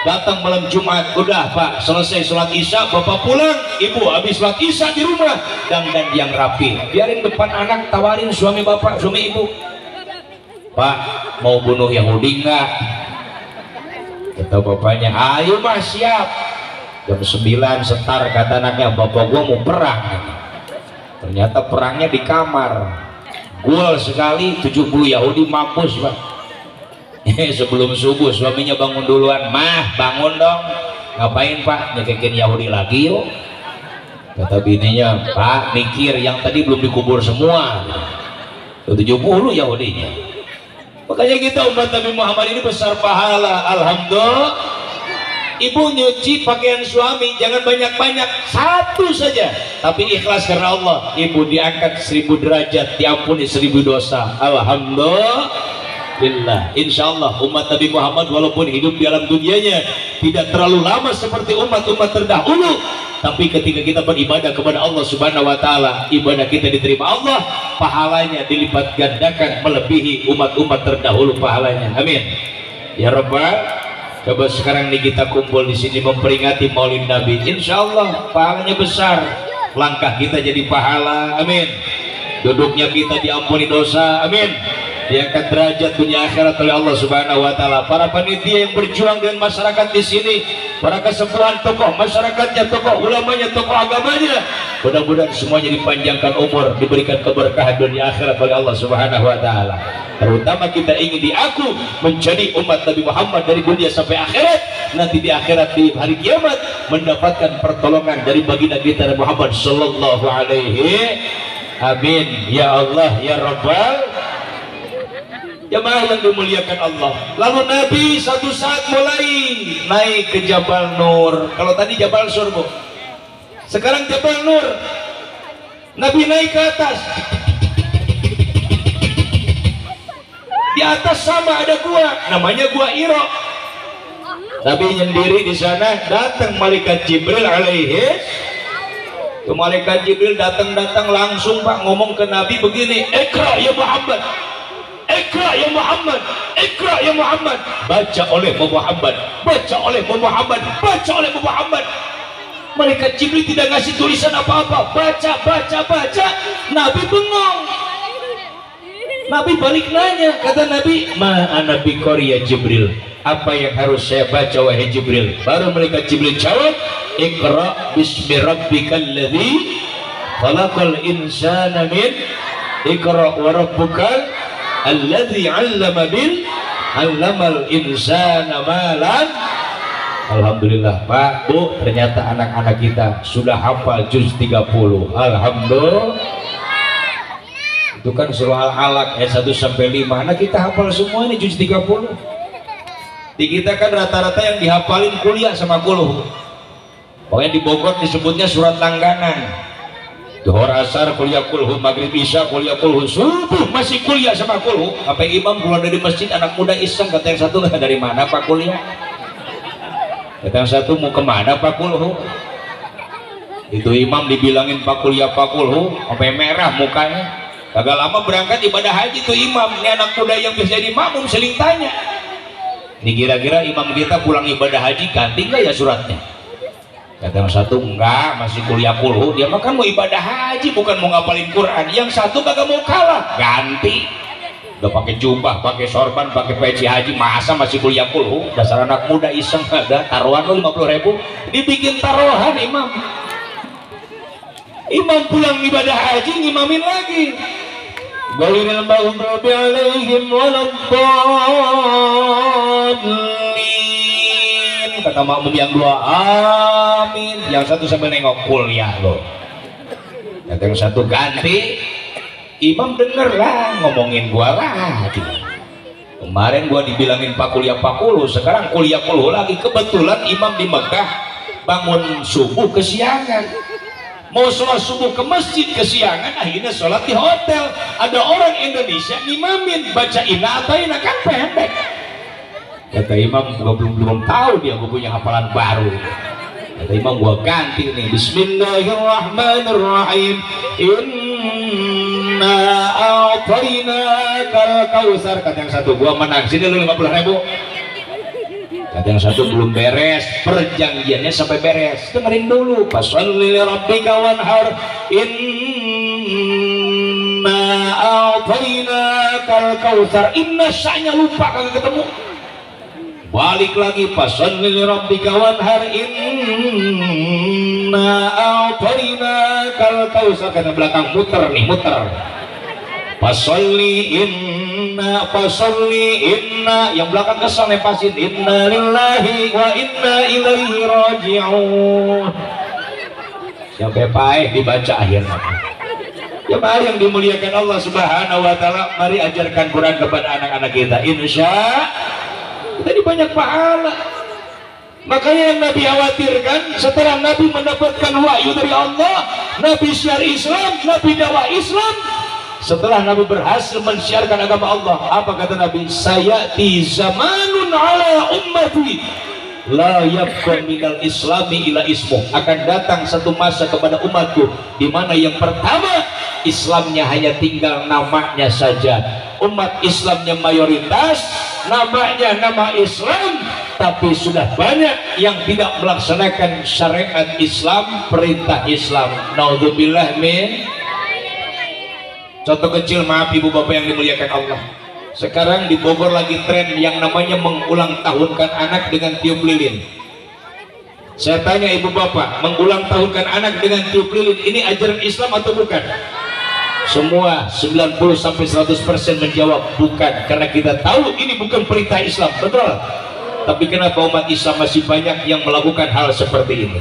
Datang malam Jumat, udah Pak, selesai sholat Isya, Bapak pulang, Ibu habis sholat Isya di rumah, dandan yang rapi. Biarin depan anak, tawarin suami Bapak, suami Ibu. Pak, mau bunuh Yahudi enggak? Kata bapaknya, ayo Mas, siap. Jam 9 setar kata anaknya, Bapak gua mau perang. Ternyata perangnya di kamar, gol sekali, 70 Yahudi mampus Pak. Sebelum subuh suaminya bangun duluan, mah bangun dong. Ngapain Pak? Nyekekin Yahudi lagi yuk. Kata bininya, Pak mikir yang tadi belum dikubur semua. 70 Yahudinya. Makanya kita umat Nabi Muhammad ini besar pahala. Alhamdulillah. Ibu nyuci pakaian suami jangan banyak-banyak, satu saja tapi ikhlas karena Allah, ibu diangkat 1000 derajat, diampuni 1000 dosa. Alhamdulillah. Insyaallah umat Nabi Muhammad walaupun hidup di alam dunianya tidak terlalu lama seperti umat-umat terdahulu, tapi ketika kita beribadah kepada Allah Subhanahu wa taala, ibadah kita diterima Allah, pahalanya dilipat gandakan melebihi umat-umat terdahulu pahalanya. Amin ya Rabbal. Coba sekarang nih kita kumpul di sini memperingati Maulid Nabi, insya Allah pahalanya besar. Langkah kita jadi pahala, amin. Duduknya kita diampuni dosa, amin. Diangkat derajat dunia akhirat oleh Allah Subhanahu wa taala. Para panitia yang berjuang dengan masyarakat di sini, para kesepuhan tokoh masyarakatnya, tokoh ulamanya, tokoh agamanya, mudah-mudahan semuanya dipanjangkan umur, diberikan keberkahan dunia akhirat oleh Allah Subhanahu wa taala. Terutama kita ingin diaku menjadi umat Nabi Muhammad dari dunia sampai akhirat, nanti di akhirat di hari kiamat mendapatkan pertolongan dari baginda kita Nabi Muhammad sallallahu alaihi. Amin ya Allah ya Rabbal. Jemaah yang dimuliakan Allah. Lalu Nabi satu saat mulai naik ke Jabal Nur. Kalau tadi Jabal Sur Bu, sekarang Jabal Nur. Nabi naik ke atas. Di atas sama ada gua, namanya gua Hira. Nabi nyendiri di sana, datang malaikat Jibril alaihi. Malaikat Jibril datang langsung Pak ngomong ke Nabi begini, Iqra ya Muhammad, Iqra ya Muhammad, Iqra ya Muhammad. Baca oleh Muhammad, baca oleh Muhammad, baca oleh Muhammad. Malaikat Jibril tidak ngasih tulisan apa-apa, baca. Nabi bengong. Nabi balik nanya, kata Nabi, ma ana biqori ya Jibril, apa yang harus saya baca wahai Jibril? Baru malaikat Jibril jawab, Iqra bismi rabbikal ladzi khalaqal insana min Iqra wa rabbukal alladzi 'allama bil 'allamal insana ma lam Alhamdulillah Pak Bu, ternyata anak-anak kita sudah hafal juz 30. Alhamdulillah. Itu kan surah Al-Alaq ayat 1 sampai 5. Anak kita hafal semua ini juz 30. Di kita kan rata-rata yang dihafalin kuliah sama kulhu. Pokoknya di Bogor disebutnya surat langganan. Zuhur asar kuliah kulhu, maghrib isya kuliah kulhu, subuh masih kuliah sama kulhu. Sampai imam keluar dari masjid, anak muda iseng, kata yang satu, dari mana Pak kuliah? Kata yang satu, mau kemana Pak kulhu? Itu imam dibilangin Pak kuliah Pak kulhu, sampai merah mukanya. Kagak lama berangkat ibadah haji tuh imam. Ini anak muda yang bisa jadi makmum seling tanya, ini kira-kira imam kita pulang ibadah haji ganti nggak ya suratnya? Kata yang satu, enggak, masih kuliah kulhu. Dia makan mau ibadah haji, bukan mau ngapalin Quran. Yang satu kagak mau kalah, ganti. Udah pakai jubah, pakai sorban, pakai peci haji, masa masih kuliah kulhu? Dasar anak muda iseng, ada taruhan lo 50.000, dibikin taruhan imam. Imam pulang ibadah haji, ngimamin lagi. Ghairil maghdubi alaihim waladdallin. Kata makmum yang dua, amin. Yang satu sambil nengok, kuliah lo. Kata yang satu, ganti. Imam denger lah, ngomongin gua lagi. Kemarin gua dibilangin Pak kuliah Pak kulhu, sekarang kuliah kulhu lagi. Kebetulan imam di Mekah bangun subuh kesiangan, mau sholat subuh ke masjid kesiangan, akhirnya sholat di hotel. Ada orang Indonesia ngimamin, baca inna ataina, kan pendek. Kata imam, gua belum tahu dia gua punya hafalan baru. Kata imam, gua ganti nih, bismillahirrahmanirrahim, inna a'tainakal kautsar. Kata yang satu, gua menang, sini lu 50.000. Kata yang satu, belum beres perjanjiannya sampai beres, dengerin dulu. Fasholli lirabbika wanhar, inna a'tainakal kautsar. Inna sa'nya lupa, kagak ketemu. Balik lagi, fasholli lirabbika wanhar, inna a'tainakal kautsar. Kata belakang, muter nih, muter. Fasholli inna, fasholli inna. Yang belakang kesal nepasin, inna lillahi wa inna ilaihi raji'un. Sampai paeh dibaca akhirnya. Ya mari yang dimuliakan Allah Subhanahu wa taala, mari ajarkan Quran kepada anak-anak kita. Insya kita ini banyak pahala. Makanya yang Nabi khawatirkan, setelah Nabi mendapatkan wahyu dari Allah, Nabi syiar Islam, Nabi dakwah Islam, setelah Nabi berhasil mensiarkan agama Allah, apa kata Nabi? Sayati zamanun ala ummati la yabqa minal islami ila ismuh. Akan datang satu masa kepada umatku di mana yang pertama Islamnya hanya tinggal namanya saja. Umat Islamnya mayoritas, namanya nama Islam, tapi sudah banyak yang tidak melaksanakan syariat Islam, perintah Islam. Naudzubillah min. Contoh kecil, maaf ibu bapak yang dimuliakan Allah. Sekarang di Bogor lagi tren yang namanya mengulang tahunkan anak dengan tiup lilin. Saya tanya ibu bapak, mengulang tahunkan anak dengan tiup lilin ini ajaran Islam atau bukan? Semua 90-100% menjawab bukan, karena kita tahu ini bukan perintah Islam, betul. Tapi kenapa umat Islam masih banyak yang melakukan hal seperti ini?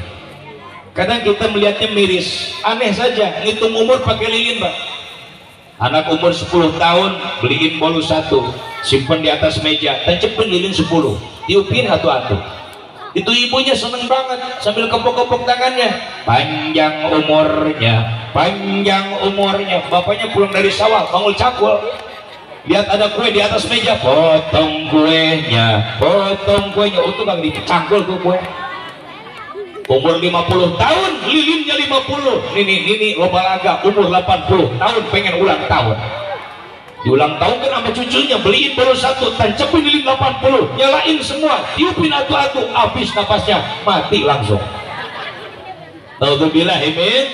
Kadang kita melihatnya miris, aneh saja, ngitung umur pakai lilin, Pak. Anak umur 10 tahun beliin bolu 1, simpen di atas meja, tancepin lilin 10, tiupin atu-atu. Itu ibunya seneng banget sambil kepok-kepok tangannya, panjang umurnya, panjang umurnya. Bapaknya pulang dari sawah bangun cakul, lihat ada kue di atas meja, potong kuenya, potong kuenya. Untuk bang dicangkul tuh kue. Umur 50 tahun, lilinnya 50. Nini loba laga umur 80 tahun pengen ulang tahun. Diulang tahun kan sama cucunya, beliin bolu 1, tancepin lilin 80, nyalain semua, tiupin atu-atu, habis napasnya, mati langsung. Naudzubillah min.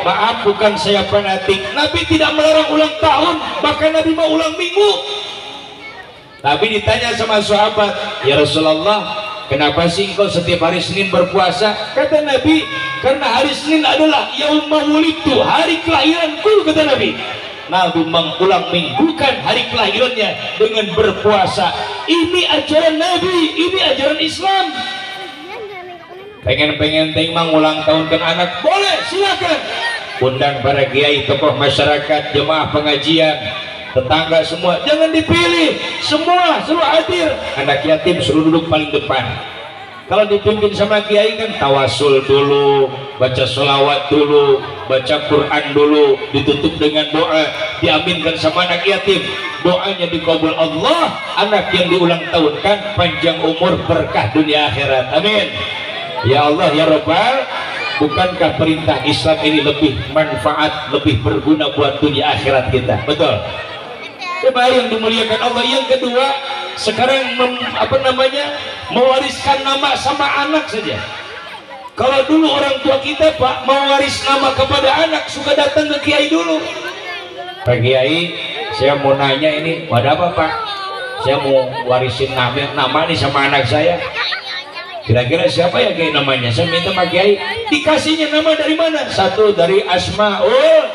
Maaf, bukan saya fanatik. Nabi tidak melarang ulang tahun, bahkan Nabi mau ulang minggu. Tapi ditanya sama sahabat, ya Rasulullah, kenapa sih engkau setiap hari Senin berpuasa? Kata Nabi, karena hari Senin adalah yaumul wulidtu, hari kelahiranku, kata Nabi. Nabi mengulang minggukan hari kelahirannya dengan berpuasa. Ini ajaran Nabi, ini ajaran Islam. pengen ting mang ulang tahun ke anak, boleh, silakan. Undang para kiai, tokoh masyarakat, jemaah pengajian, tetangga semua, jangan dipilih, semua suruh hadir. Anak yatim suruh duduk paling depan. Kalau dipimpin sama kiai kan tawasul dulu, baca sholawat dulu, baca Quran dulu, ditutup dengan doa, diaminkan sama anak yatim, doanya dikabul Allah. Anak yang diulang tahun kan panjang umur, berkah dunia akhirat, amin ya Allah ya Rabbal. Bukankah perintah Islam ini lebih manfaat, lebih berguna buat dunia akhirat kita? Betul. Coba yang dimuliakan Allah. Yang kedua, sekarang mewariskan nama sama anak saja. Kalau dulu orang tua kita Pak mewaris nama kepada anak suka datang ke kiai dulu. Pak Kiai, saya mau nanya ini, ada apa Pak? Saya mau warisin nama nih sama anak saya. Kira-kira siapa ya Kiai namanya? Saya minta Pak Kiai dikasihnya nama dari mana? Satu dari Asmaul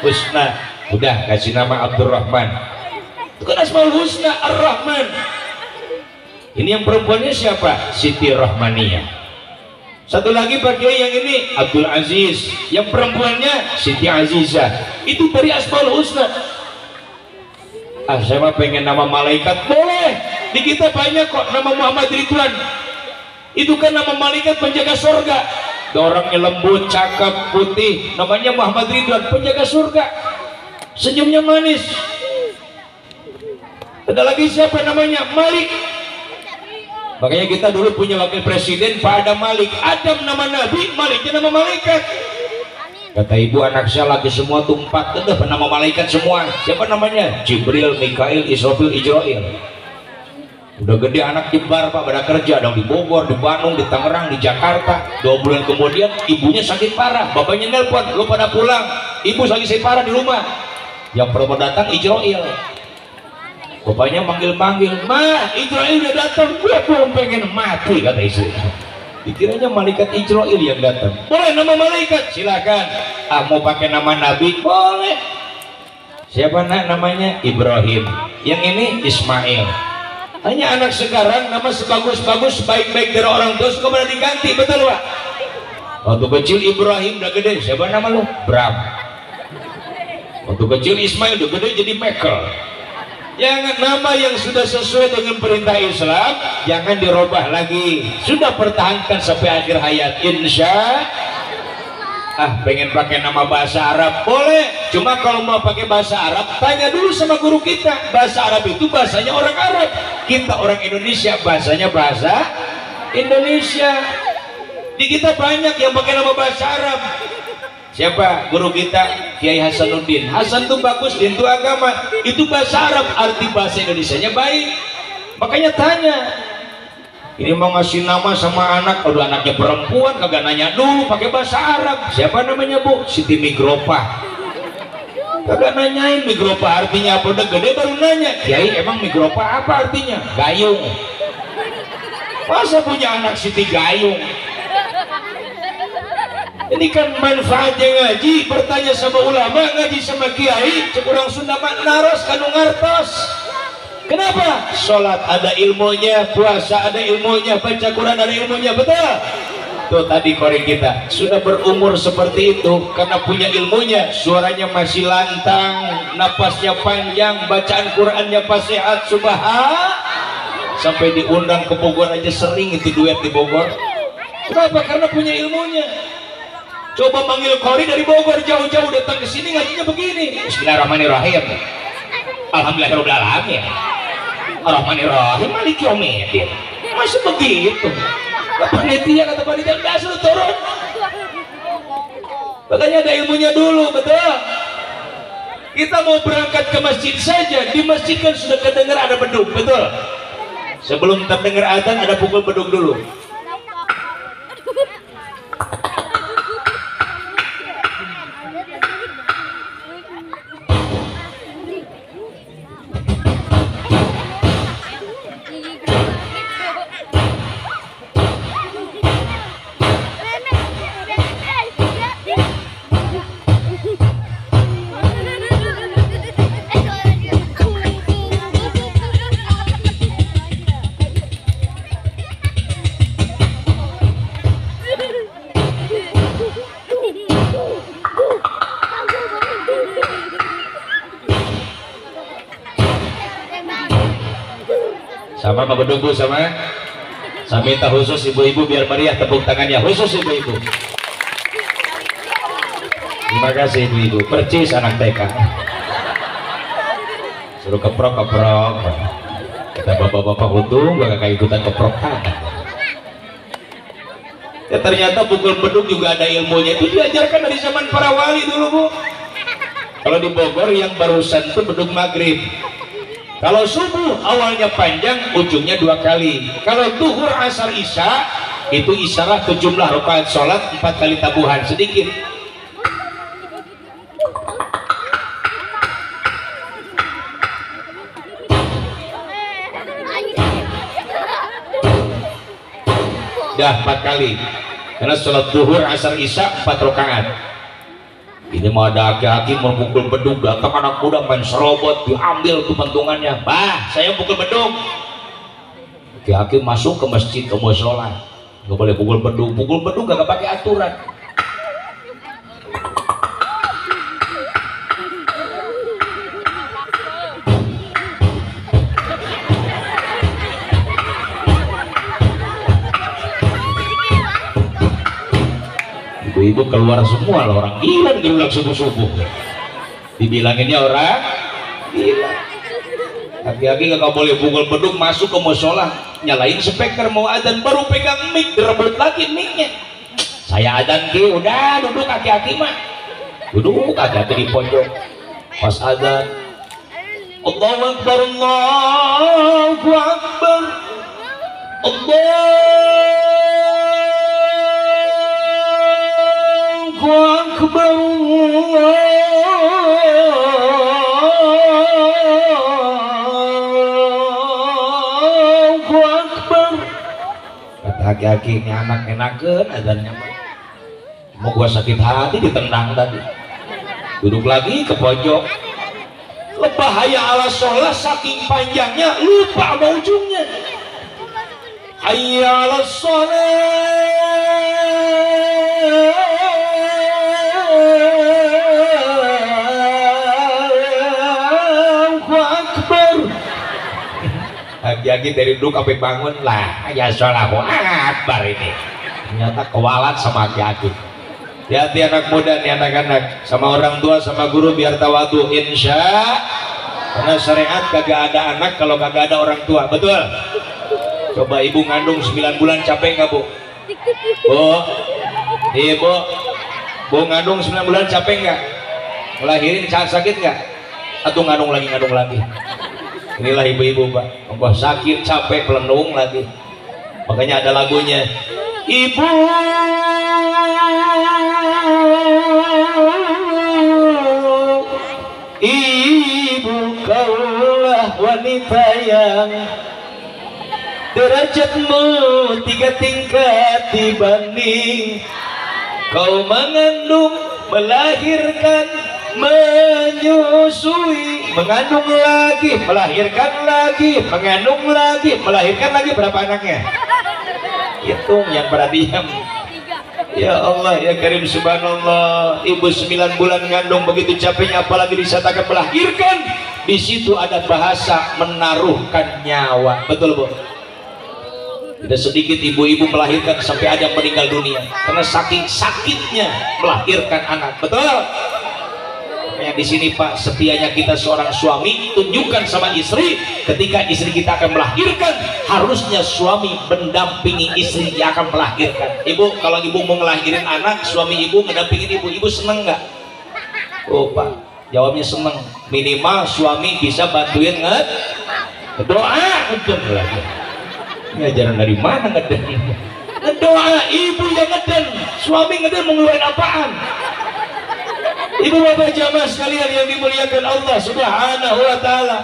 Husna. Udah kasih nama Abdurrahman. Itu kan Asmaul Husna Ar-Rahman. Ini yang perempuannya siapa? Siti Rahmaniyah. Satu lagi Pak Kiai yang ini Abdul Aziz. Yang perempuannya Siti Azizah. Itu dari Asmaul Husna. Saya mah pengen nama malaikat, boleh. Di kita banyak kok nama Muhammad Ridwan. Itu kan nama malaikat penjaga surga. Orangnya lembut, cakep, putih. Namanya Muhammad Ridwan, penjaga surga. Senyumnya manis. Ada lagi siapa namanya? Malik. Makanya kita dulu punya wakil presiden Pak Adam Malik. Adam nama Nabi, Maliknya nama malaikat. Kata ibu, anak saya lagi semua tumpat, udah nama malaikat semua. Siapa namanya? Jibril, Mikail, Israfil, Ijrail. Udah gede anak jebar Pak, pada kerja dong di Bogor, di Bandung, di Tangerang, di Jakarta. 2 bulan kemudian ibunya sakit parah, bapaknya nelpon, lu pada pulang, ibu lagi sakit parah di rumah. Yang pertama datang Ijrail. Bapaknya manggil-manggil, "Ma, Ijrail udah datang, gue belum pengen mati," kata istri. Dikiranya malaikat Ijrail yang datang. Boleh nama malaikat, silakan. Mau pakai nama Nabi, boleh. Siapa namanya? Ibrahim. Yang ini Ismail. Hanya anak sekarang nama sebagus-bagus, baik-baik dari orang tua suka pada diganti, betul Pak? Waktu kecil Ibrahim, udah gede, siapa nama lu? Bram. Waktu kecil Ismail, udah gede jadi Michael. Jangan nama yang sudah sesuai dengan perintah Islam jangan dirubah lagi. Sudah pertahankan sampai akhir hayat, insya. Pengen pakai nama bahasa Arab, boleh. Cuma kalau mau pakai bahasa Arab tanya dulu sama guru kita. Bahasa Arab itu bahasanya orang Arab, kita orang Indonesia bahasanya bahasa Indonesia. Di kita banyak yang pakai nama bahasa Arab. Siapa guru kita? Kiai Hasanuddin. Hasan itu bagus, din itu agama. Itu bahasa Arab, arti bahasa Indonesianya baik. Makanya tanya. Ini mau ngasih nama sama anak, aduh anaknya perempuan, kagak nanya dulu, pakai bahasa Arab. Siapa namanya Bu? Siti Migropa. Kagak nanyain Migropa artinya apa, udah gede baru nanya. Kiai emang Migropa apa artinya? Gayung. Masa punya anak Siti Gayung? Ini kan manfaatnya ngaji, bertanya sama ulama, ngaji sama kiai, kurang Sunda naros kanu ngartos. Kenapa? Sholat ada ilmunya, puasa ada ilmunya, baca Quran ada ilmunya, betul? Tuh tadi korek kita sudah berumur seperti itu karena punya ilmunya, suaranya masih lantang, napasnya panjang, bacaan Qurannya fasihat, subhan. Sampai diundang ke Bogor aja sering itu duet di Bogor. Kenapa? Karena punya ilmunya. Coba manggil Kori dari Bogor jauh-jauh datang ke sini ngajinya begini. Bismillahirrahmanirrahim. Alhamdulillahirobbilalamin. Ar-Rahmanir-Rahim Maliki Yaumiddin. Masih begitu. Panitia kata panitia udah suruh turun. Makanya ada ilmunya dulu, betul. Kita mau berangkat ke masjid saja, di masjid kan sudah kedengar ada beduk, betul. Sebelum terdengar azan ada pukul beduk dulu. Sama Pak Bedung Bu, sama. Saya minta khusus ibu-ibu biar meriah tepuk tangannya, khusus ibu-ibu. Terima kasih ibu-ibu. Percis anak TK. Suruh keprok. Kita bapak-bapak untung gak ikutan keprokan. Ya ternyata pukul beduk juga ada ilmunya. Itu diajarkan dari zaman para wali dulu Bu. Kalau di Bogor yang barusan itu beduk maghrib. Kalau subuh awalnya panjang, ujungnya 2 kali. Kalau duhur, asar, isya itu isyarat jumlah rakaat sholat 4 kali tabuhan sedikit. Dah 4 kali. Karena sholat duhur, asar, isya 4 rakaat. Ini mau ada aki-aki mau pukul beduk, datang anak muda main serobot, diambil tuh pentungannya. Bah, saya pukul beduk. Aki-aki masuk ke masjid, ke musola, nggak boleh pukul beduk gak pakai aturan. Ibu keluar semua loh, orang gila gelulang subuh-subuh. Dibilanginnya orang gila. Laki-laki gak boleh pukul beduk, masuk ke musola, nyalain speaker mau adzan, baru pegang mic, direbut lagi micnya. Saya adzan ki, udah duduk aki-aki mah. Duduk aki-aki di pojok. Pas adzan, Allahu Akbar, Allahu Akbar, Akbar, Allahu Akbar. Kata aki-aki ini anak enakeun adzannya mah. Mau gua sakit hati ditendang tadi. Duduk lagi ke pojok. Bahaya ala sholat saking panjangnya lupa sama ujungnya. Hayya ala sholat. Aki-aki dari duduk sampai bangun lah, ya Allahu Akbar ini. Ternyata kewalat sama aki-aki. Hati-hati anak muda nih, anak-anak, sama orang tua sama guru biar tawadu, insya. Karena syariat kagak ada anak kalau kagak ada orang tua, betul? Coba ibu ngandung 9 bulan capek nggak Bu? Bu, ibu, Bu ngandung 9 bulan capek nggak? Ngelahirin sakit nggak? Atau ngandung lagi? Inilah ibu-ibu Pak, Allah sakit, capek, pelenung lagi. Makanya ada lagunya, ibu kaulah wanita yang derajatmu 3 tingkat dibanding kau mengandung, melahirkan, menyusui, mengandung lagi, melahirkan lagi, mengandung lagi, melahirkan lagi. Berapa anaknya? Hitung yang perhatian. Ya Allah ya Karim, subhanallah. Ibu 9 bulan ngandung begitu capeknya, apalagi disatakan melahirkan. Di situ ada bahasa menaruhkan nyawa, betul Bu? Tidak sedikit ibu-ibu melahirkan sampai ada yang meninggal dunia karena saking sakitnya melahirkan anak, betul? Yang di sini Pak, setianya kita seorang suami tunjukkan sama istri ketika istri kita akan melahirkan, harusnya suami mendampingi istri yang akan melahirkan. Ibu, kalau ibu mau ngelahirin anak, suami ibu mendampingin ibu, ibu seneng nggak? Oh Pak, jawabnya seneng. Minimal suami bisa bantuin doa ngeden lagi. Ini ajaran dari mana ngeden? Ngedoa, ibu yang ngeden, suami ngeden mengeluarkan apaan? Ibu bapak jamaah sekalian yang dimuliakan Allah subhanahu wa ta'ala,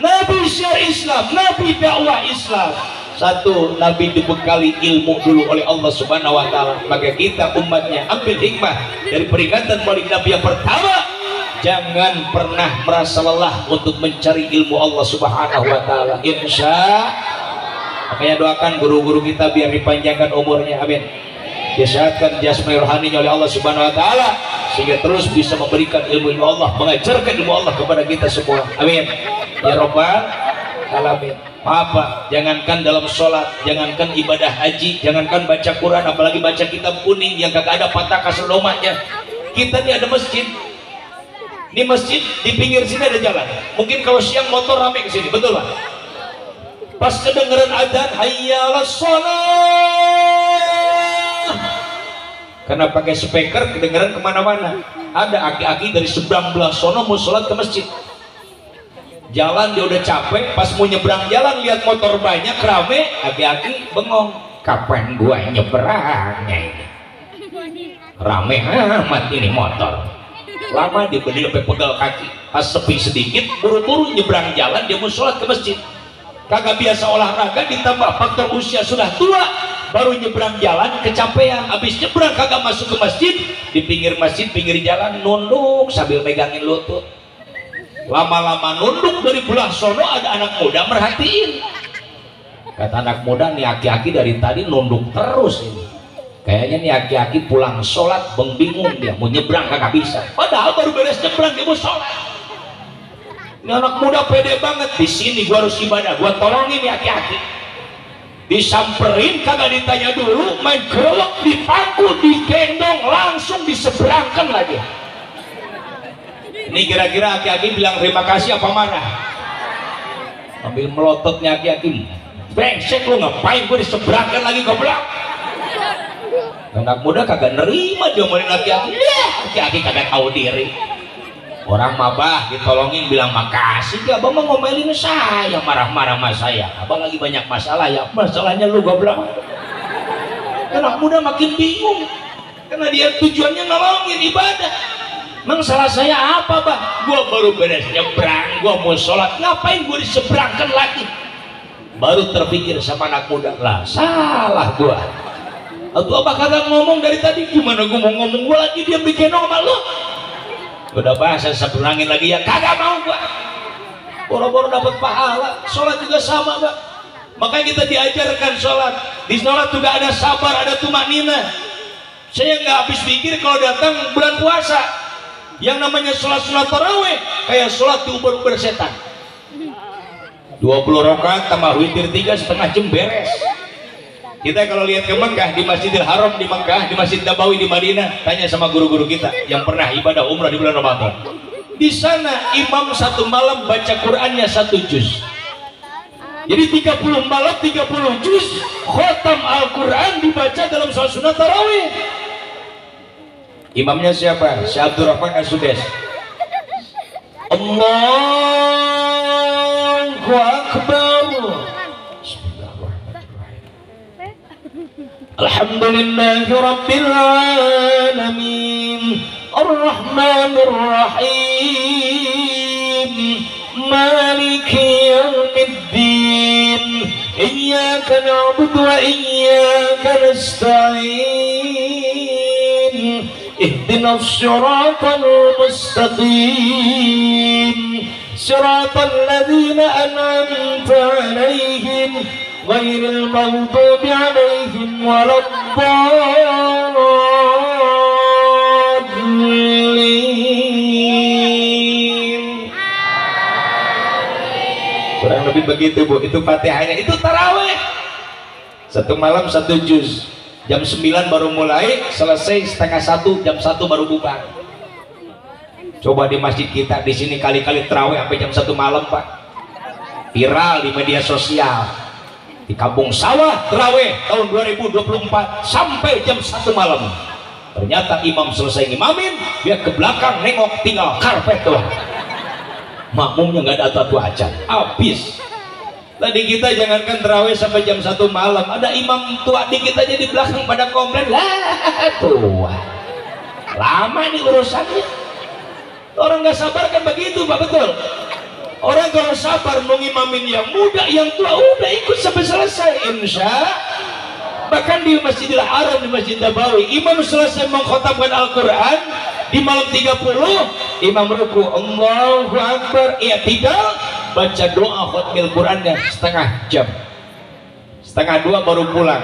Nabi syiar Islam, Nabi dakwah Islam. Satu, Nabi dibekali ilmu dulu oleh Allah subhanahu wa ta'ala. Maka kita umatnya ambil hikmah dari peringatan maulid Nabi yang pertama, jangan pernah merasa lelah untuk mencari ilmu Allah subhanahu wa ta'ala, insya. Makanya doakan guru-guru kita biar dipanjangkan umurnya, amin. Disehatkan jasmani rohaninya oleh Allah subhanahu wa ta'ala, sehingga terus bisa memberikan ilmu Allah, mengajarkan ilmu Allah kepada kita semua, amin ya Rabbal alamin. Maaf Pak, jangankan dalam sholat, jangankan ibadah haji, jangankan baca Quran, apalagi baca kitab kuning yang kagak ada patah kasur domanya. Kita ini ada masjid. Ini masjid di pinggir sini ada jalan. Mungkin kalau siang motor rame ke sini, betul Pak? Pas kedengeran adzan, hayya 'alas shalah. Karena pakai speaker kedengeran kemana-mana. Ada aki-aki dari seberang belah sono mau sholat ke masjid. Jalan dia udah capek, pas mau nyebrang jalan lihat motor banyak rame, aki-aki bengong. Kapan gua nyebrangnya ini? Rame amat ini motor. Lama dia berdiri sampai pegal kaki. Pas sepi sedikit, buru-buru nyebrang jalan dia mau sholat ke masjid. Kagak biasa olahraga ditambah faktor usia sudah tua, baru nyebrang jalan kecapean. Habis nyebrang kagak masuk ke masjid, di pinggir masjid pinggir jalan nunduk sambil megangin lutut. Lama-lama nunduk dari belah sono ada anak muda merhatiin. Kata anak muda, nih aki-aki dari tadi nunduk terus ini. Kayaknya nih aki-aki pulang sholat bingung dia mau nyebrang kagak bisa. Padahal baru beres nyebrang dia mau sholat. Ini anak muda pede banget, di sini gua harus ibadah, gua tolongin nih aki-aki. Disamperin kagak ditanya dulu, main gerowak dipangku, digendong langsung diseberangkan lagi. Ini kira-kira aki-aki bilang terima kasih apa marah? Ambil melototnya aki-aki, brengsek lu ngapain gue diseberangkan lagi goblok. Anak muda kagak nerima diomelin aki-aki. Aki-aki kagak tahu diri. Orang mabah ditolongin bilang makasih, abang mau ngomelin saya, marah-marah sama saya. Abang lagi banyak masalah ya, masalahnya lu goblok. Anak muda makin bingung karena dia tujuannya nolongin ibadah. Emang salah saya apa Bang? Gua baru beres nyebrang, gua mau sholat, ngapain gua diseberangkan lagi? Baru terpikir sama anak muda, lah salah gua. Atau apa kagak ngomong dari tadi? Gimana gua mau ngomong, gua lagi dia bikin sama lu. Udah bahasa seberangin lagi ya, kagak mau gua. Boro-boro dapat pahala, sholat juga sama Bang. Makanya kita diajarkan sholat. Di sholat juga ada sabar, ada tumanina. Saya nggak habis pikir kalau datang bulan puasa. Yang namanya sholat tarawih kayak sholat diuber-uber setan. 20 rakaat tambah witir 3 setengah jam beres. Kita kalau lihat ke Mekah, di Masjidil Haram di Mekah, di Masjid Nabawi di Madinah, tanya sama guru-guru kita yang pernah ibadah umrah di bulan Ramadan. Di sana imam satu malam baca Qur'annya 1 juz. Jadi 30 malam 30 juz khotam Al-Quran dibaca dalam sholat sunat tarawih. Imamnya siapa? Syekh Abdurrahman As-Sudes. Allahu Akbar. Alhamdulillahi Rabbil Alamin Ar-Rahmanir Rahim Maliki Yawmiddin Iyyaka na'budu wa iyyaka nasta'in Ihdinas siratal mustaqim Siratal ladzina an'amta 'alaihim ghairil maghdubi 'alaihim waladdallin. Kurang lebih begitu Bu, itu Fatihahnya, itu tarawih. Satu malam 1 juz. Jam 9 baru mulai, selesai setengah 1, jam 1 baru bubar. Coba di masjid kita di sini kali-kali tarawih sampai jam 1 malam Pak. Viral di media sosial. Di Kampung Sawah tarawih tahun 2024 sampai jam 1 malam. Ternyata imam selesai ngimamin, dia ke belakang nengok tinggal karpet doang. Makmumnya nggak ada tatu aja. Habis. Tadi kita jangankan terawih sampai jam 1 malam, ada imam tua di kita jadi belakang pada komplain, lah tua, lama nih urusannya. Orang nggak sabar kan begitu Pak, betul? Orang kalau sabar mau ngimamin yang muda, yang tua udah ikut sampai selesai, insya. Bahkan di Masjidil Haram, di Masjid Nabawi, imam selesai mengkhotamkan Al-Quran di malam 30, imam ruku, Allahu Akbar, i'tidal, baca doa khotmil Qurannya setengah jam, setengah 2 baru pulang,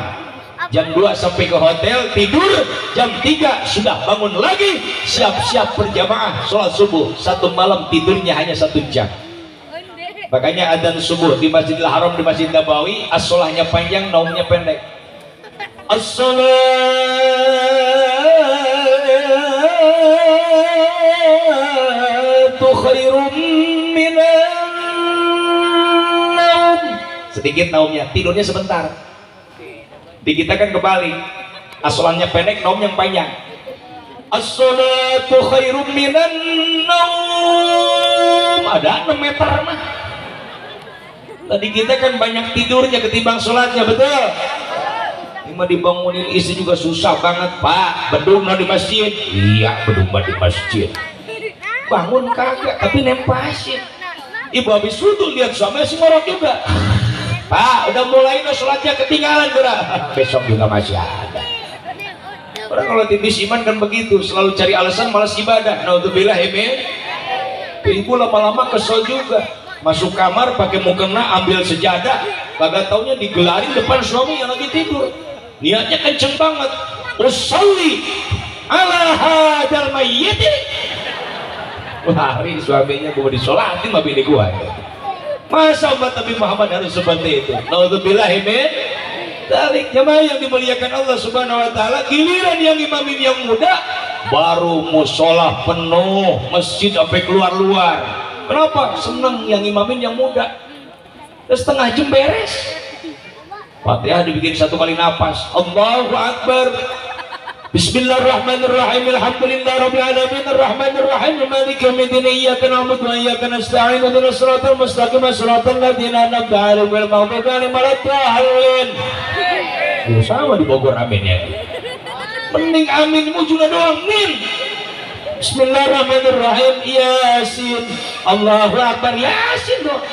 jam 2 sampai ke hotel tidur, jam 3 sudah bangun lagi, siap-siap berjamaah sholat subuh. 1 malam tidurnya hanya 1 jam. Makanya adzan subuh di Masjidil Haram, di Masjid Nabawi, as-sholahnya panjang, naumnya pendek. As-sholatu khairum minan naum. Sedikit naumnya, tidurnya sebentar. Di kita kan kebalik, as-sholahnya pendek, naum yang panjang. As-sholatu khairum minan naum. Ada 6 meter mah. Tadi kita kan banyak tidurnya ketimbang sholatnya, betul? Cuma dibangunin istri juga susah banget, Pak. Bedung di masjid. Iya, bedung di masjid. Bangun kagak, tapi nempasin. Ibu habis wudhu lihat suami si ngorok juga. Pak, udah mulai sholatnya ketinggalan, gerak. Besok juga masih ada. Orang kalau tipis iman kan begitu, selalu cari alasan malas ibadah. Naudzubillah, ibu lama-lama kesel juga. Masuk kamar pakai mukena, ambil sejadah, kagak taunya digelarin depan suami yang lagi tidur. Niatnya kenceng banget. Usolli ala hadal mayyiti. Lari suaminya gua disolatin sama bini gua. Masa umat Nabi Muhammad harus seperti itu? Naudzubillah min dzalik. Jemaah yang dimuliakan Allah Subhanahu wa taala, giliran yang imamin yang muda baru musola penuh, masjid sampai keluar-luar. Kenapa? Seneng yang imamin yang muda. Terus setengah jam beres. Fatihah dibikin 1 kali napas. Allahu Akbar. Bismillahirrahmanirrahim. Alhamdulillahirabbil alamin arrahmanir rahim maliki yaumiddin iyyaka na'budu wa iyyaka nasta'in ihdinas siratal mustaqim siratal ladzina an'amta 'alaihim ghairil maghdubi 'alaihim waladdallin. Sama di Bogor aminnya. Mending amin mujuna doang, min. Bismillahirrahmanirrahim. Yasin. Allahu Akbar. Yasin dong.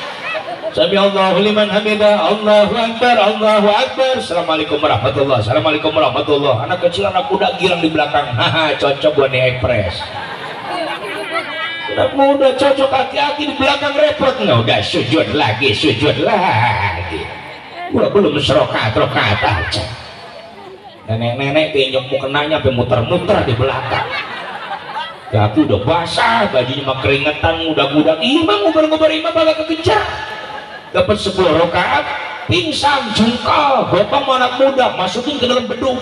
Sami Allahu liman hamidah. Allahu Akbar. Allahu Akbar. Assalamualaikum warahmatullahi. Assalamualaikum warahmatullahi. Anak kecil, anak muda gilang di belakang. Haha, cocok buat di ekspres. Anak muda cocok, hati-hati di belakang repot. Nggak, udah sujud lagi, sujud lagi. Belum serokat aja. Nenek-nenek penyok mukenanya sampai muter-muter di belakang. Kaki udah basah, bajunya mah keringetan, mudah-mudah. Imam ngobar-ngobar, imam bakal kekejar. Dapat 10 rakaat, pingsan, jengkal, gotong anak muda, masukin ke dalam bedung.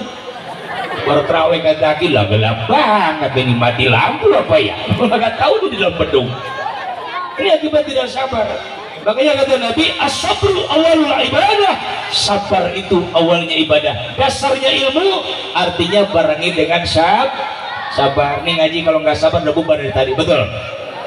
Baru terawih kaki lah, gelap banget, ini mati lampu apa ya? Nggak tahu di dalam bedung. Ini akibat tidak sabar. Makanya kata Nabi, as-sabru awalul ibadah. Sabar itu awalnya ibadah. Dasarnya ilmu, artinya barengi dengan sabar. Nih ngaji kalau nggak sabar udah bubar dari tadi, betul?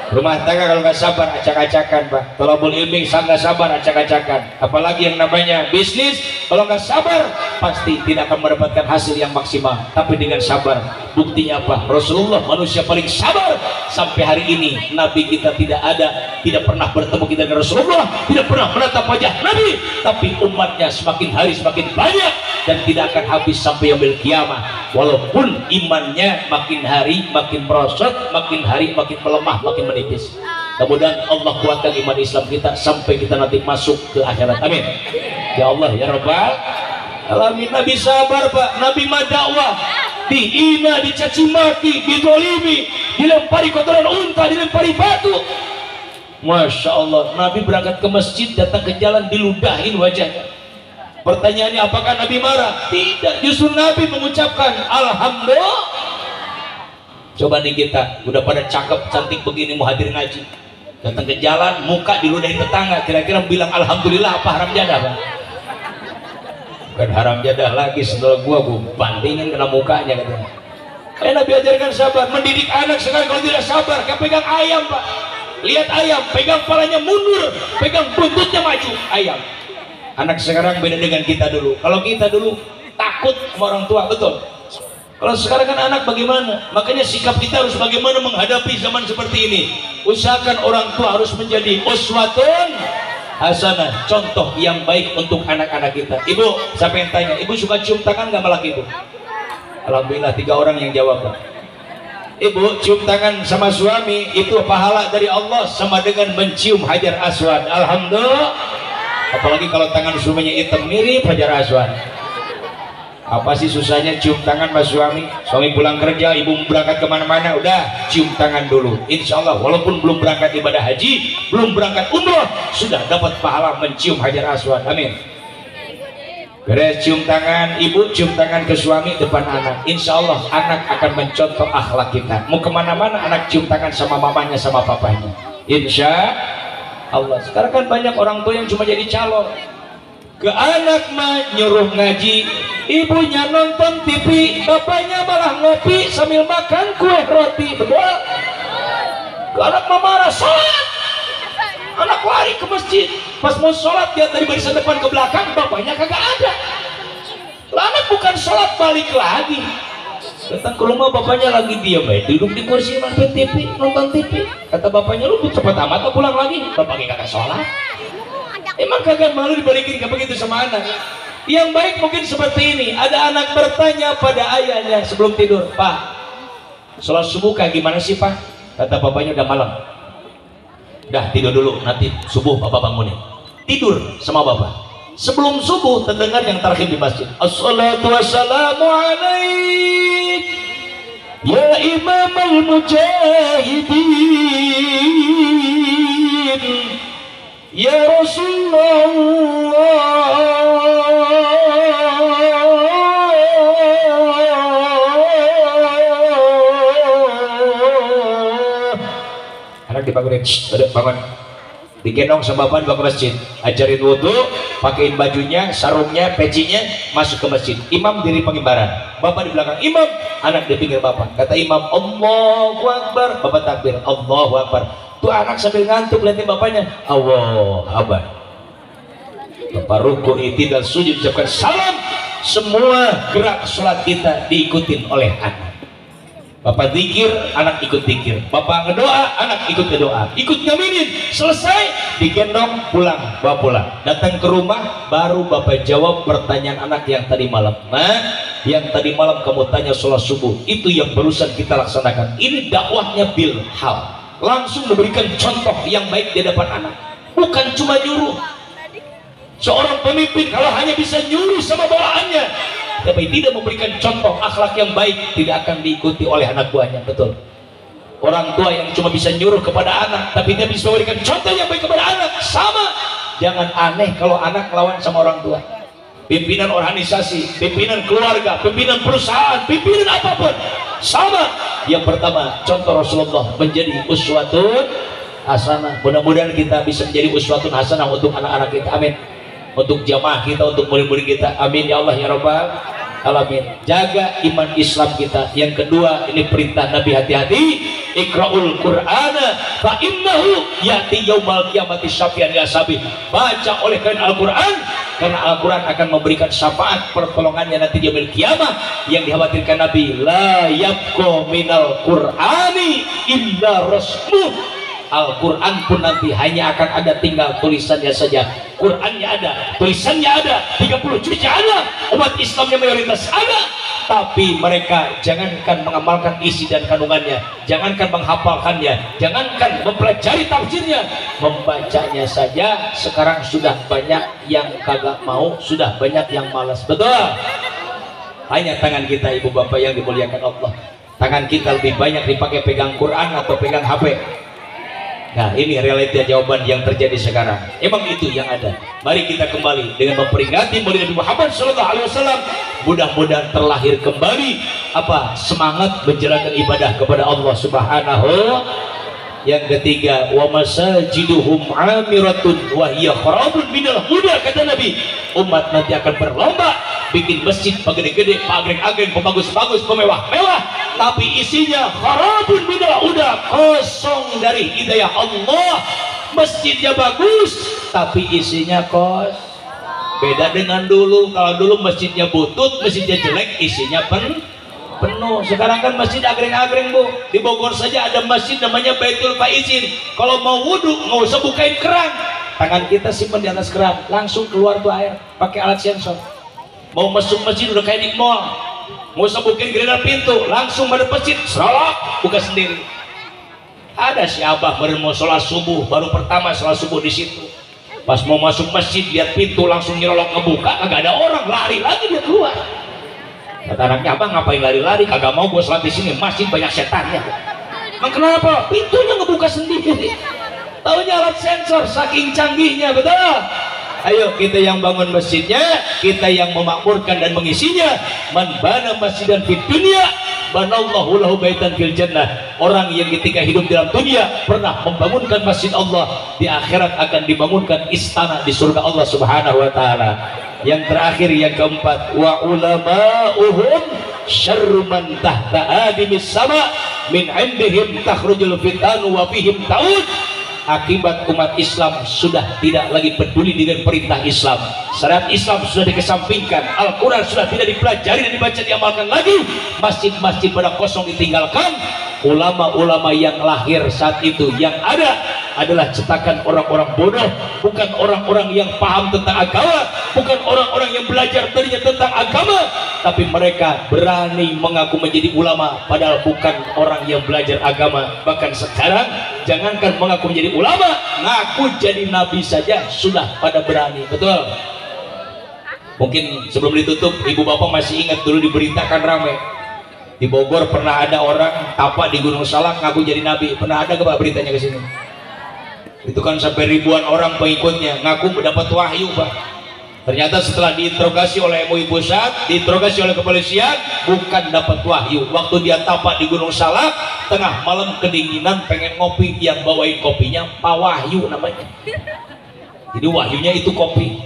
Rumah tangga kalau nggak sabar acak-acakan, Pak. Thalabul ilmi nggak sabar acak-acakan. Apalagi yang namanya bisnis, kalau nggak sabar pasti tidak akan mendapatkan hasil yang maksimal. Tapi dengan sabar, buktinya apa? Rasulullah manusia paling sabar sampai hari ini. Nabi kita tidak ada, tidak pernah bertemu kita dengan Rasulullah, tidak pernah menatap wajah Nabi. Tapi umatnya semakin hari semakin banyak dan tidak akan habis sampai yaumil kiamah. Walaupun imannya makin hari makin merosot, makin hari makin melemah, makin menipis. Kemudian Allah kuatkan iman Islam kita sampai kita nanti masuk ke akhirat. Amin. Ya Allah ya Rabbal alamin. Nabi sabar, Pak. Nabi mah dakwah, dihina, dicaci maki, didolimi, dilempari kotoran unta, dilempari batu. Masya Allah. Nabi berangkat ke masjid, datang ke jalan, diludahin wajahnya. Pertanyaannya, apakah Nabi marah? Tidak, justru Nabi mengucapkan alhamdulillah. Coba nih kita, udah pada cakep, cantik begini mau hadir ngaji, datang ke jalan, muka diludahin tetangga, kira-kira bilang alhamdulillah apa haram jadah, Bang? Bukan haram jadah lagi, setelah gua bandingin kena mukanya katanya. Nabi ajarkan sabar, mendidik anak sekarang kalau tidak sabar, kayak pegang ayam, Pak. Lihat ayam, pegang palanya mundur, pegang buntutnya maju, ayam. Anak sekarang beda dengan kita dulu. Kalau kita dulu takut sama orang tua, betul. Kalau sekarang kan anak bagaimana? Makanya sikap kita harus bagaimana menghadapi zaman seperti ini. Usahakan orang tua harus menjadi uswatun hasanah, contoh yang baik untuk anak-anak kita. Ibu, siapa yang tanya? Ibu suka cium tangan nggak sama laki ibu? Alhamdulillah 3 orang yang jawab. Ibu cium tangan sama suami itu pahala dari Allah sama dengan mencium Hajar Aswad. Alhamdulillah. Apalagi kalau tangan suaminya hitam mirip Hajar Aswad. Apa sih susahnya cium tangan mas suami? Suami pulang kerja, ibu berangkat kemana-mana, udah cium tangan dulu. Insya Allah walaupun belum berangkat ibadah haji, belum berangkat umroh, sudah dapat pahala mencium hajar aswad. Amin. Beres cium tangan ibu, cium tangan ke suami depan anak. Insya Allah anak akan mencontoh akhlak kita. Mau kemana-mana anak cium tangan sama mamanya sama papanya. Insya Allah. Sekarang kan banyak orang tua yang cuma jadi calon. Ke anak mah nyuruh ngaji, ibunya nonton TV, bapaknya malah ngopi sambil makan kue roti. Betul? Ke anak mah marah, sholat, anak lari ke masjid, pas mau sholat dia dari barisan depan ke belakang, bapaknya kagak ada. Anak bukan sholat, balik lagi, datang ke rumah bapaknya lagi diam, duduk di kursi nonton TV, kata bapaknya, lu cepet amat atau pulang lagi? Bapaknya kagak sholat. Emang kagak malu dibalikin kayak begitu sama anak? Yang baik mungkin seperti ini, ada anak bertanya pada ayahnya sebelum tidur, Pak, sholat subuh kayak gimana sih Pak? Kata bapaknya, udah malam, dah tidur dulu, nanti subuh Bapak bangunin. Tidur sama Bapak. Sebelum subuh terdengar yang terakhir di masjid, assalatu wassalamu alaik ya imam al-mujahidin ya Rasulullah. Anak dibangunin, bangun, digendong sama bapak dibawa ke masjid, ajarin wudhu, pakein bajunya, sarungnya, pecinya, masuk ke masjid. Imam diri pengimbaran, bapak di belakang imam, anak di pinggir bapak. Kata imam, Allahu Akbar, bapak takbir, Allahu Akbar. Tuh anak sambil ngantuk liatin bapaknya, Allahu Akbar. Bapak ruku, i'tidal, sujud, ucapkan salam. Semua gerak sholat kita diikutin oleh anak. Bapak zikir, anak ikut zikir. Bapak ngedoa, anak ikut ngedoa. Ikut ngaminin, selesai digendong pulang, bawa pulang. Datang ke rumah, baru bapak jawab pertanyaan anak yang tadi malam. Nah, yang tadi malam kamu tanya sholat subuh, itu yang barusan kita laksanakan. Ini dakwahnya bil hal. Langsung memberikan contoh yang baik di hadapan anak, bukan cuma nyuruh. Seorang pemimpin kalau hanya bisa nyuruh sama bawaannya, tapi tidak memberikan contoh akhlak yang baik, tidak akan diikuti oleh anak buahnya. Betul? Orang tua yang cuma bisa nyuruh kepada anak, tapi dia bisa memberikan contoh yang baik kepada anak, sama. Jangan aneh kalau anak lawan sama orang tua. Pimpinan organisasi, pimpinan keluarga, pimpinan perusahaan, pimpinan apapun, sama. Yang pertama, contoh Rasulullah menjadi uswatun hasanah. Mudah-mudahan kita bisa menjadi uswatun hasanah untuk anak-anak kita. Amin. Untuk jamaah kita, untuk murid-murid kita. Amin ya Allah ya Rabbal alamin. Jaga iman Islam kita. Yang kedua, ini perintah Nabi, hati-hati. Iqra'ul Qur'ana fa innahu ya'ti yaumal qiyamati syafi'an li ashabi. Baca oleh kalian Al-Qur'an, karena Al-Quran akan memberikan syafaat pertolongannya nanti di yaumil qiyamah. Yang dikhawatirkan Nabi, la yabqa minal Qur'ani illa rasmuh. Al-Quran pun nanti hanya akan ada tinggal tulisannya saja. Qurannya ada, tulisannya ada, 30 juz ada, umat Islamnya mayoritas ada, tapi mereka jangankan mengamalkan isi dan kandungannya, jangankan menghafalkannya, jangankan mempelajari tafsirnya, membacanya saja sekarang sudah banyak yang kagak mau, sudah banyak yang malas. Betul? Hanya tangan kita ibu bapak yang dimuliakan Allah, tangan kita lebih banyak dipakai pegang Quran atau pegang HP. Nah, ini realita jawaban yang terjadi sekarang. Emang itu yang ada. Mari kita kembali dengan memperingati Maulid Nabi Muhammad SAW. Mudah-mudahan terlahir kembali apa? Semangat menjalankan ibadah kepada Allah Subhanahu. Yang ketiga, wa masajiduhum amiratun wa hiya kharabun minal huda, kata Nabi. Umat nanti akan berlomba bikin masjid gede-gede, pagreng-agreng, pembagus-bagus, pemewah-mewah, tapi isinya kharabun minal huda, kosong dari hidayah Allah. Masjidnya bagus, tapi isinya kos. Beda dengan dulu. Kalau dulu masjidnya butut, masjidnya jelek, isinya penuh. Sekarang kan masjid agreng-agreng bu. Di Bogor saja ada masjid namanya Baitul Faizin. Kalau mau wudhu nggak usah bukain keran, tangan kita simpan di atas keran, langsung keluar tuh air pakai alat sensor. Mau masuk masjid udah kayak di mall, nggak usah bukain gerinda pintu, langsung pada masjid serolok buka sendiri. Ada si abah baru mau sholat subuh, baru pertama sholat subuh di situ, pas mau masuk masjid lihat pintu langsung nyerolok ngebuka, kagak ada orang, lari lagi dia keluar. Kata anaknya, abang ngapain lari-lari? Kagak mau gue sholat di sini, masjid banyak setannya. Emang kenapa? Pintunya ngebuka sendiri. Taunya alat sensor, saking canggihnya, betul? Ayo kita yang bangun masjidnya, kita yang memakmurkan dan mengisinya. Man bana masjidan fid dunya, banallahu lahu baitan fil jannah. Orang yang ketika hidup dalam dunia pernah membangunkan masjid Allah, di akhirat akan dibangunkan istana di surga Allah Subhanahu wa taala. Yang terakhir, yang keempat, wa ulama'uhum syarru man tahta adimis sama min indihim takhrujul fitanu wa fihim ta'ud. Akibat umat Islam sudah tidak lagi peduli dengan perintah Islam, syariat Islam sudah dikesampingkan, Al-Quran sudah tidak dipelajari dan dibaca diamalkan lagi, masjid-masjid pada kosong ditinggalkan. Ulama-ulama yang lahir saat itu yang ada adalah cetakan orang-orang bodoh, bukan orang-orang yang paham tentang agama, bukan orang-orang yang belajar darinya tentang agama, tapi mereka berani mengaku menjadi ulama padahal bukan orang yang belajar agama. Bahkan sekarang jangankan mengaku menjadi ulama, ngaku jadi nabi saja sudah pada berani. Betul? Mungkin sebelum ditutup, ibu bapak masih ingat dulu diberitakan ramai di Bogor pernah ada orang tapak di Gunung Salak ngaku jadi nabi. Pernah ada ke Pak beritanya ke sini? Itu kan sampai ribuan orang pengikutnya ngaku mendapat wahyu, Pak. Ternyata setelah diinterogasi oleh MUI Pusat, diinterogasi oleh kepolisian, bukan dapat wahyu. Waktu dia tapak di Gunung Salak, tengah malam kedinginan pengen ngopi, yang bawain kopinya Pak Wahyu namanya. Jadi wahyunya itu kopi.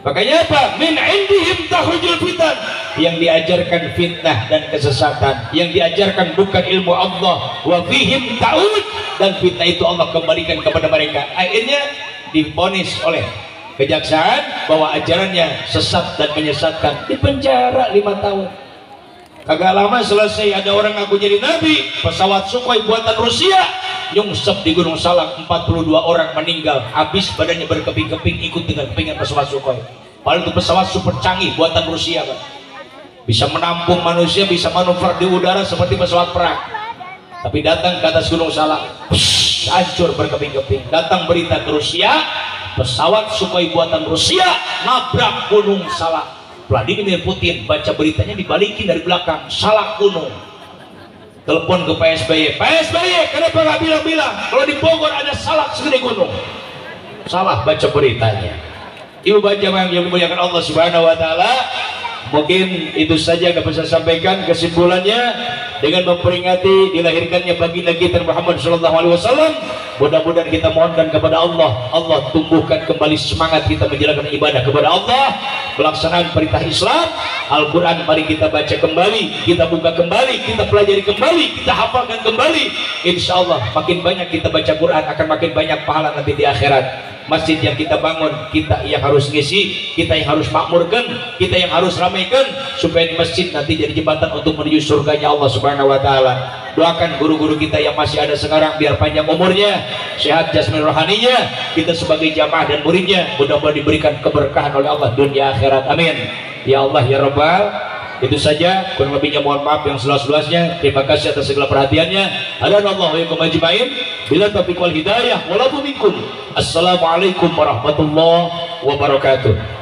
Makanya apa? Min indihim takhrujul fitan. Yang diajarkan fitnah dan kesesatan, yang diajarkan bukan ilmu Allah. Wa fihim ta'ud. Dan fitnah itu Allah kembalikan kepada mereka. Akhirnya divonis oleh kejaksaan bahwa ajarannya sesat dan menyesatkan, dipenjara 5 tahun. Kagak lama selesai, ada orang ngaku jadi nabi, pesawat Sukhoi buatan Rusia nyungsep di Gunung Salak, 42 orang meninggal, habis badannya berkeping-keping ikut dengan kepingan pesawat Sukhoi. Padahal itu pesawat super canggih buatan Rusia, Pak. Bisa menampung manusia, bisa manuver di udara seperti pesawat perang. Tapi datang ke atas Gunung Salak, hancur berkeping-keping. Datang berita ke Rusia, pesawat Sukhoi buatan Rusia nabrak Gunung Salak. Vladimir Putin baca beritanya dibalikin dari belakang, Salak gunung. Telepon ke PSBY, PSBY kenapa nggak bilang-bilang kalau di Bogor ada salak segede gunung? Salah baca beritanya. Ibu baca yang dimuliakan Allah Subhanahu wa taala. Mungkin itu saja yang bisa saya sampaikan kesimpulannya dengan memperingati dilahirkannya baginda kita Muhammad SAW. Mudah-mudahan kita mohonkan kepada Allah, Allah tumbuhkan kembali semangat kita menjalankan ibadah kepada Allah, pelaksanaan perintah Islam. Al-Quran mari kita baca kembali, kita buka kembali, kita pelajari kembali, kita hafalkan kembali. Insya Allah makin banyak kita baca Quran akan makin banyak pahala nanti di akhirat. Masjid yang kita bangun, kita yang harus ngisi, kita yang harus makmurkan, kita yang harus ramaikan, supaya di masjid nanti jadi jembatan untuk menuju surganya Allah Subhanahu wa taala. Doakan guru-guru kita yang masih ada sekarang biar panjang umurnya, sehat jasmani rohaninya, kita sebagai jamaah dan muridnya mudah-mudahan diberikan keberkahan oleh Allah dunia akhirat. Amin ya Allah ya Rabbal. Itu saja, kurang lebihnya mohon maaf yang seluas-luasnya. Terima kasih atas segala perhatiannya. Hadanallahu wa iyyakum ajma'in. Bila taufiq wal hidayah wala minkum. Assalamualaikum warahmatullahi wabarakatuh.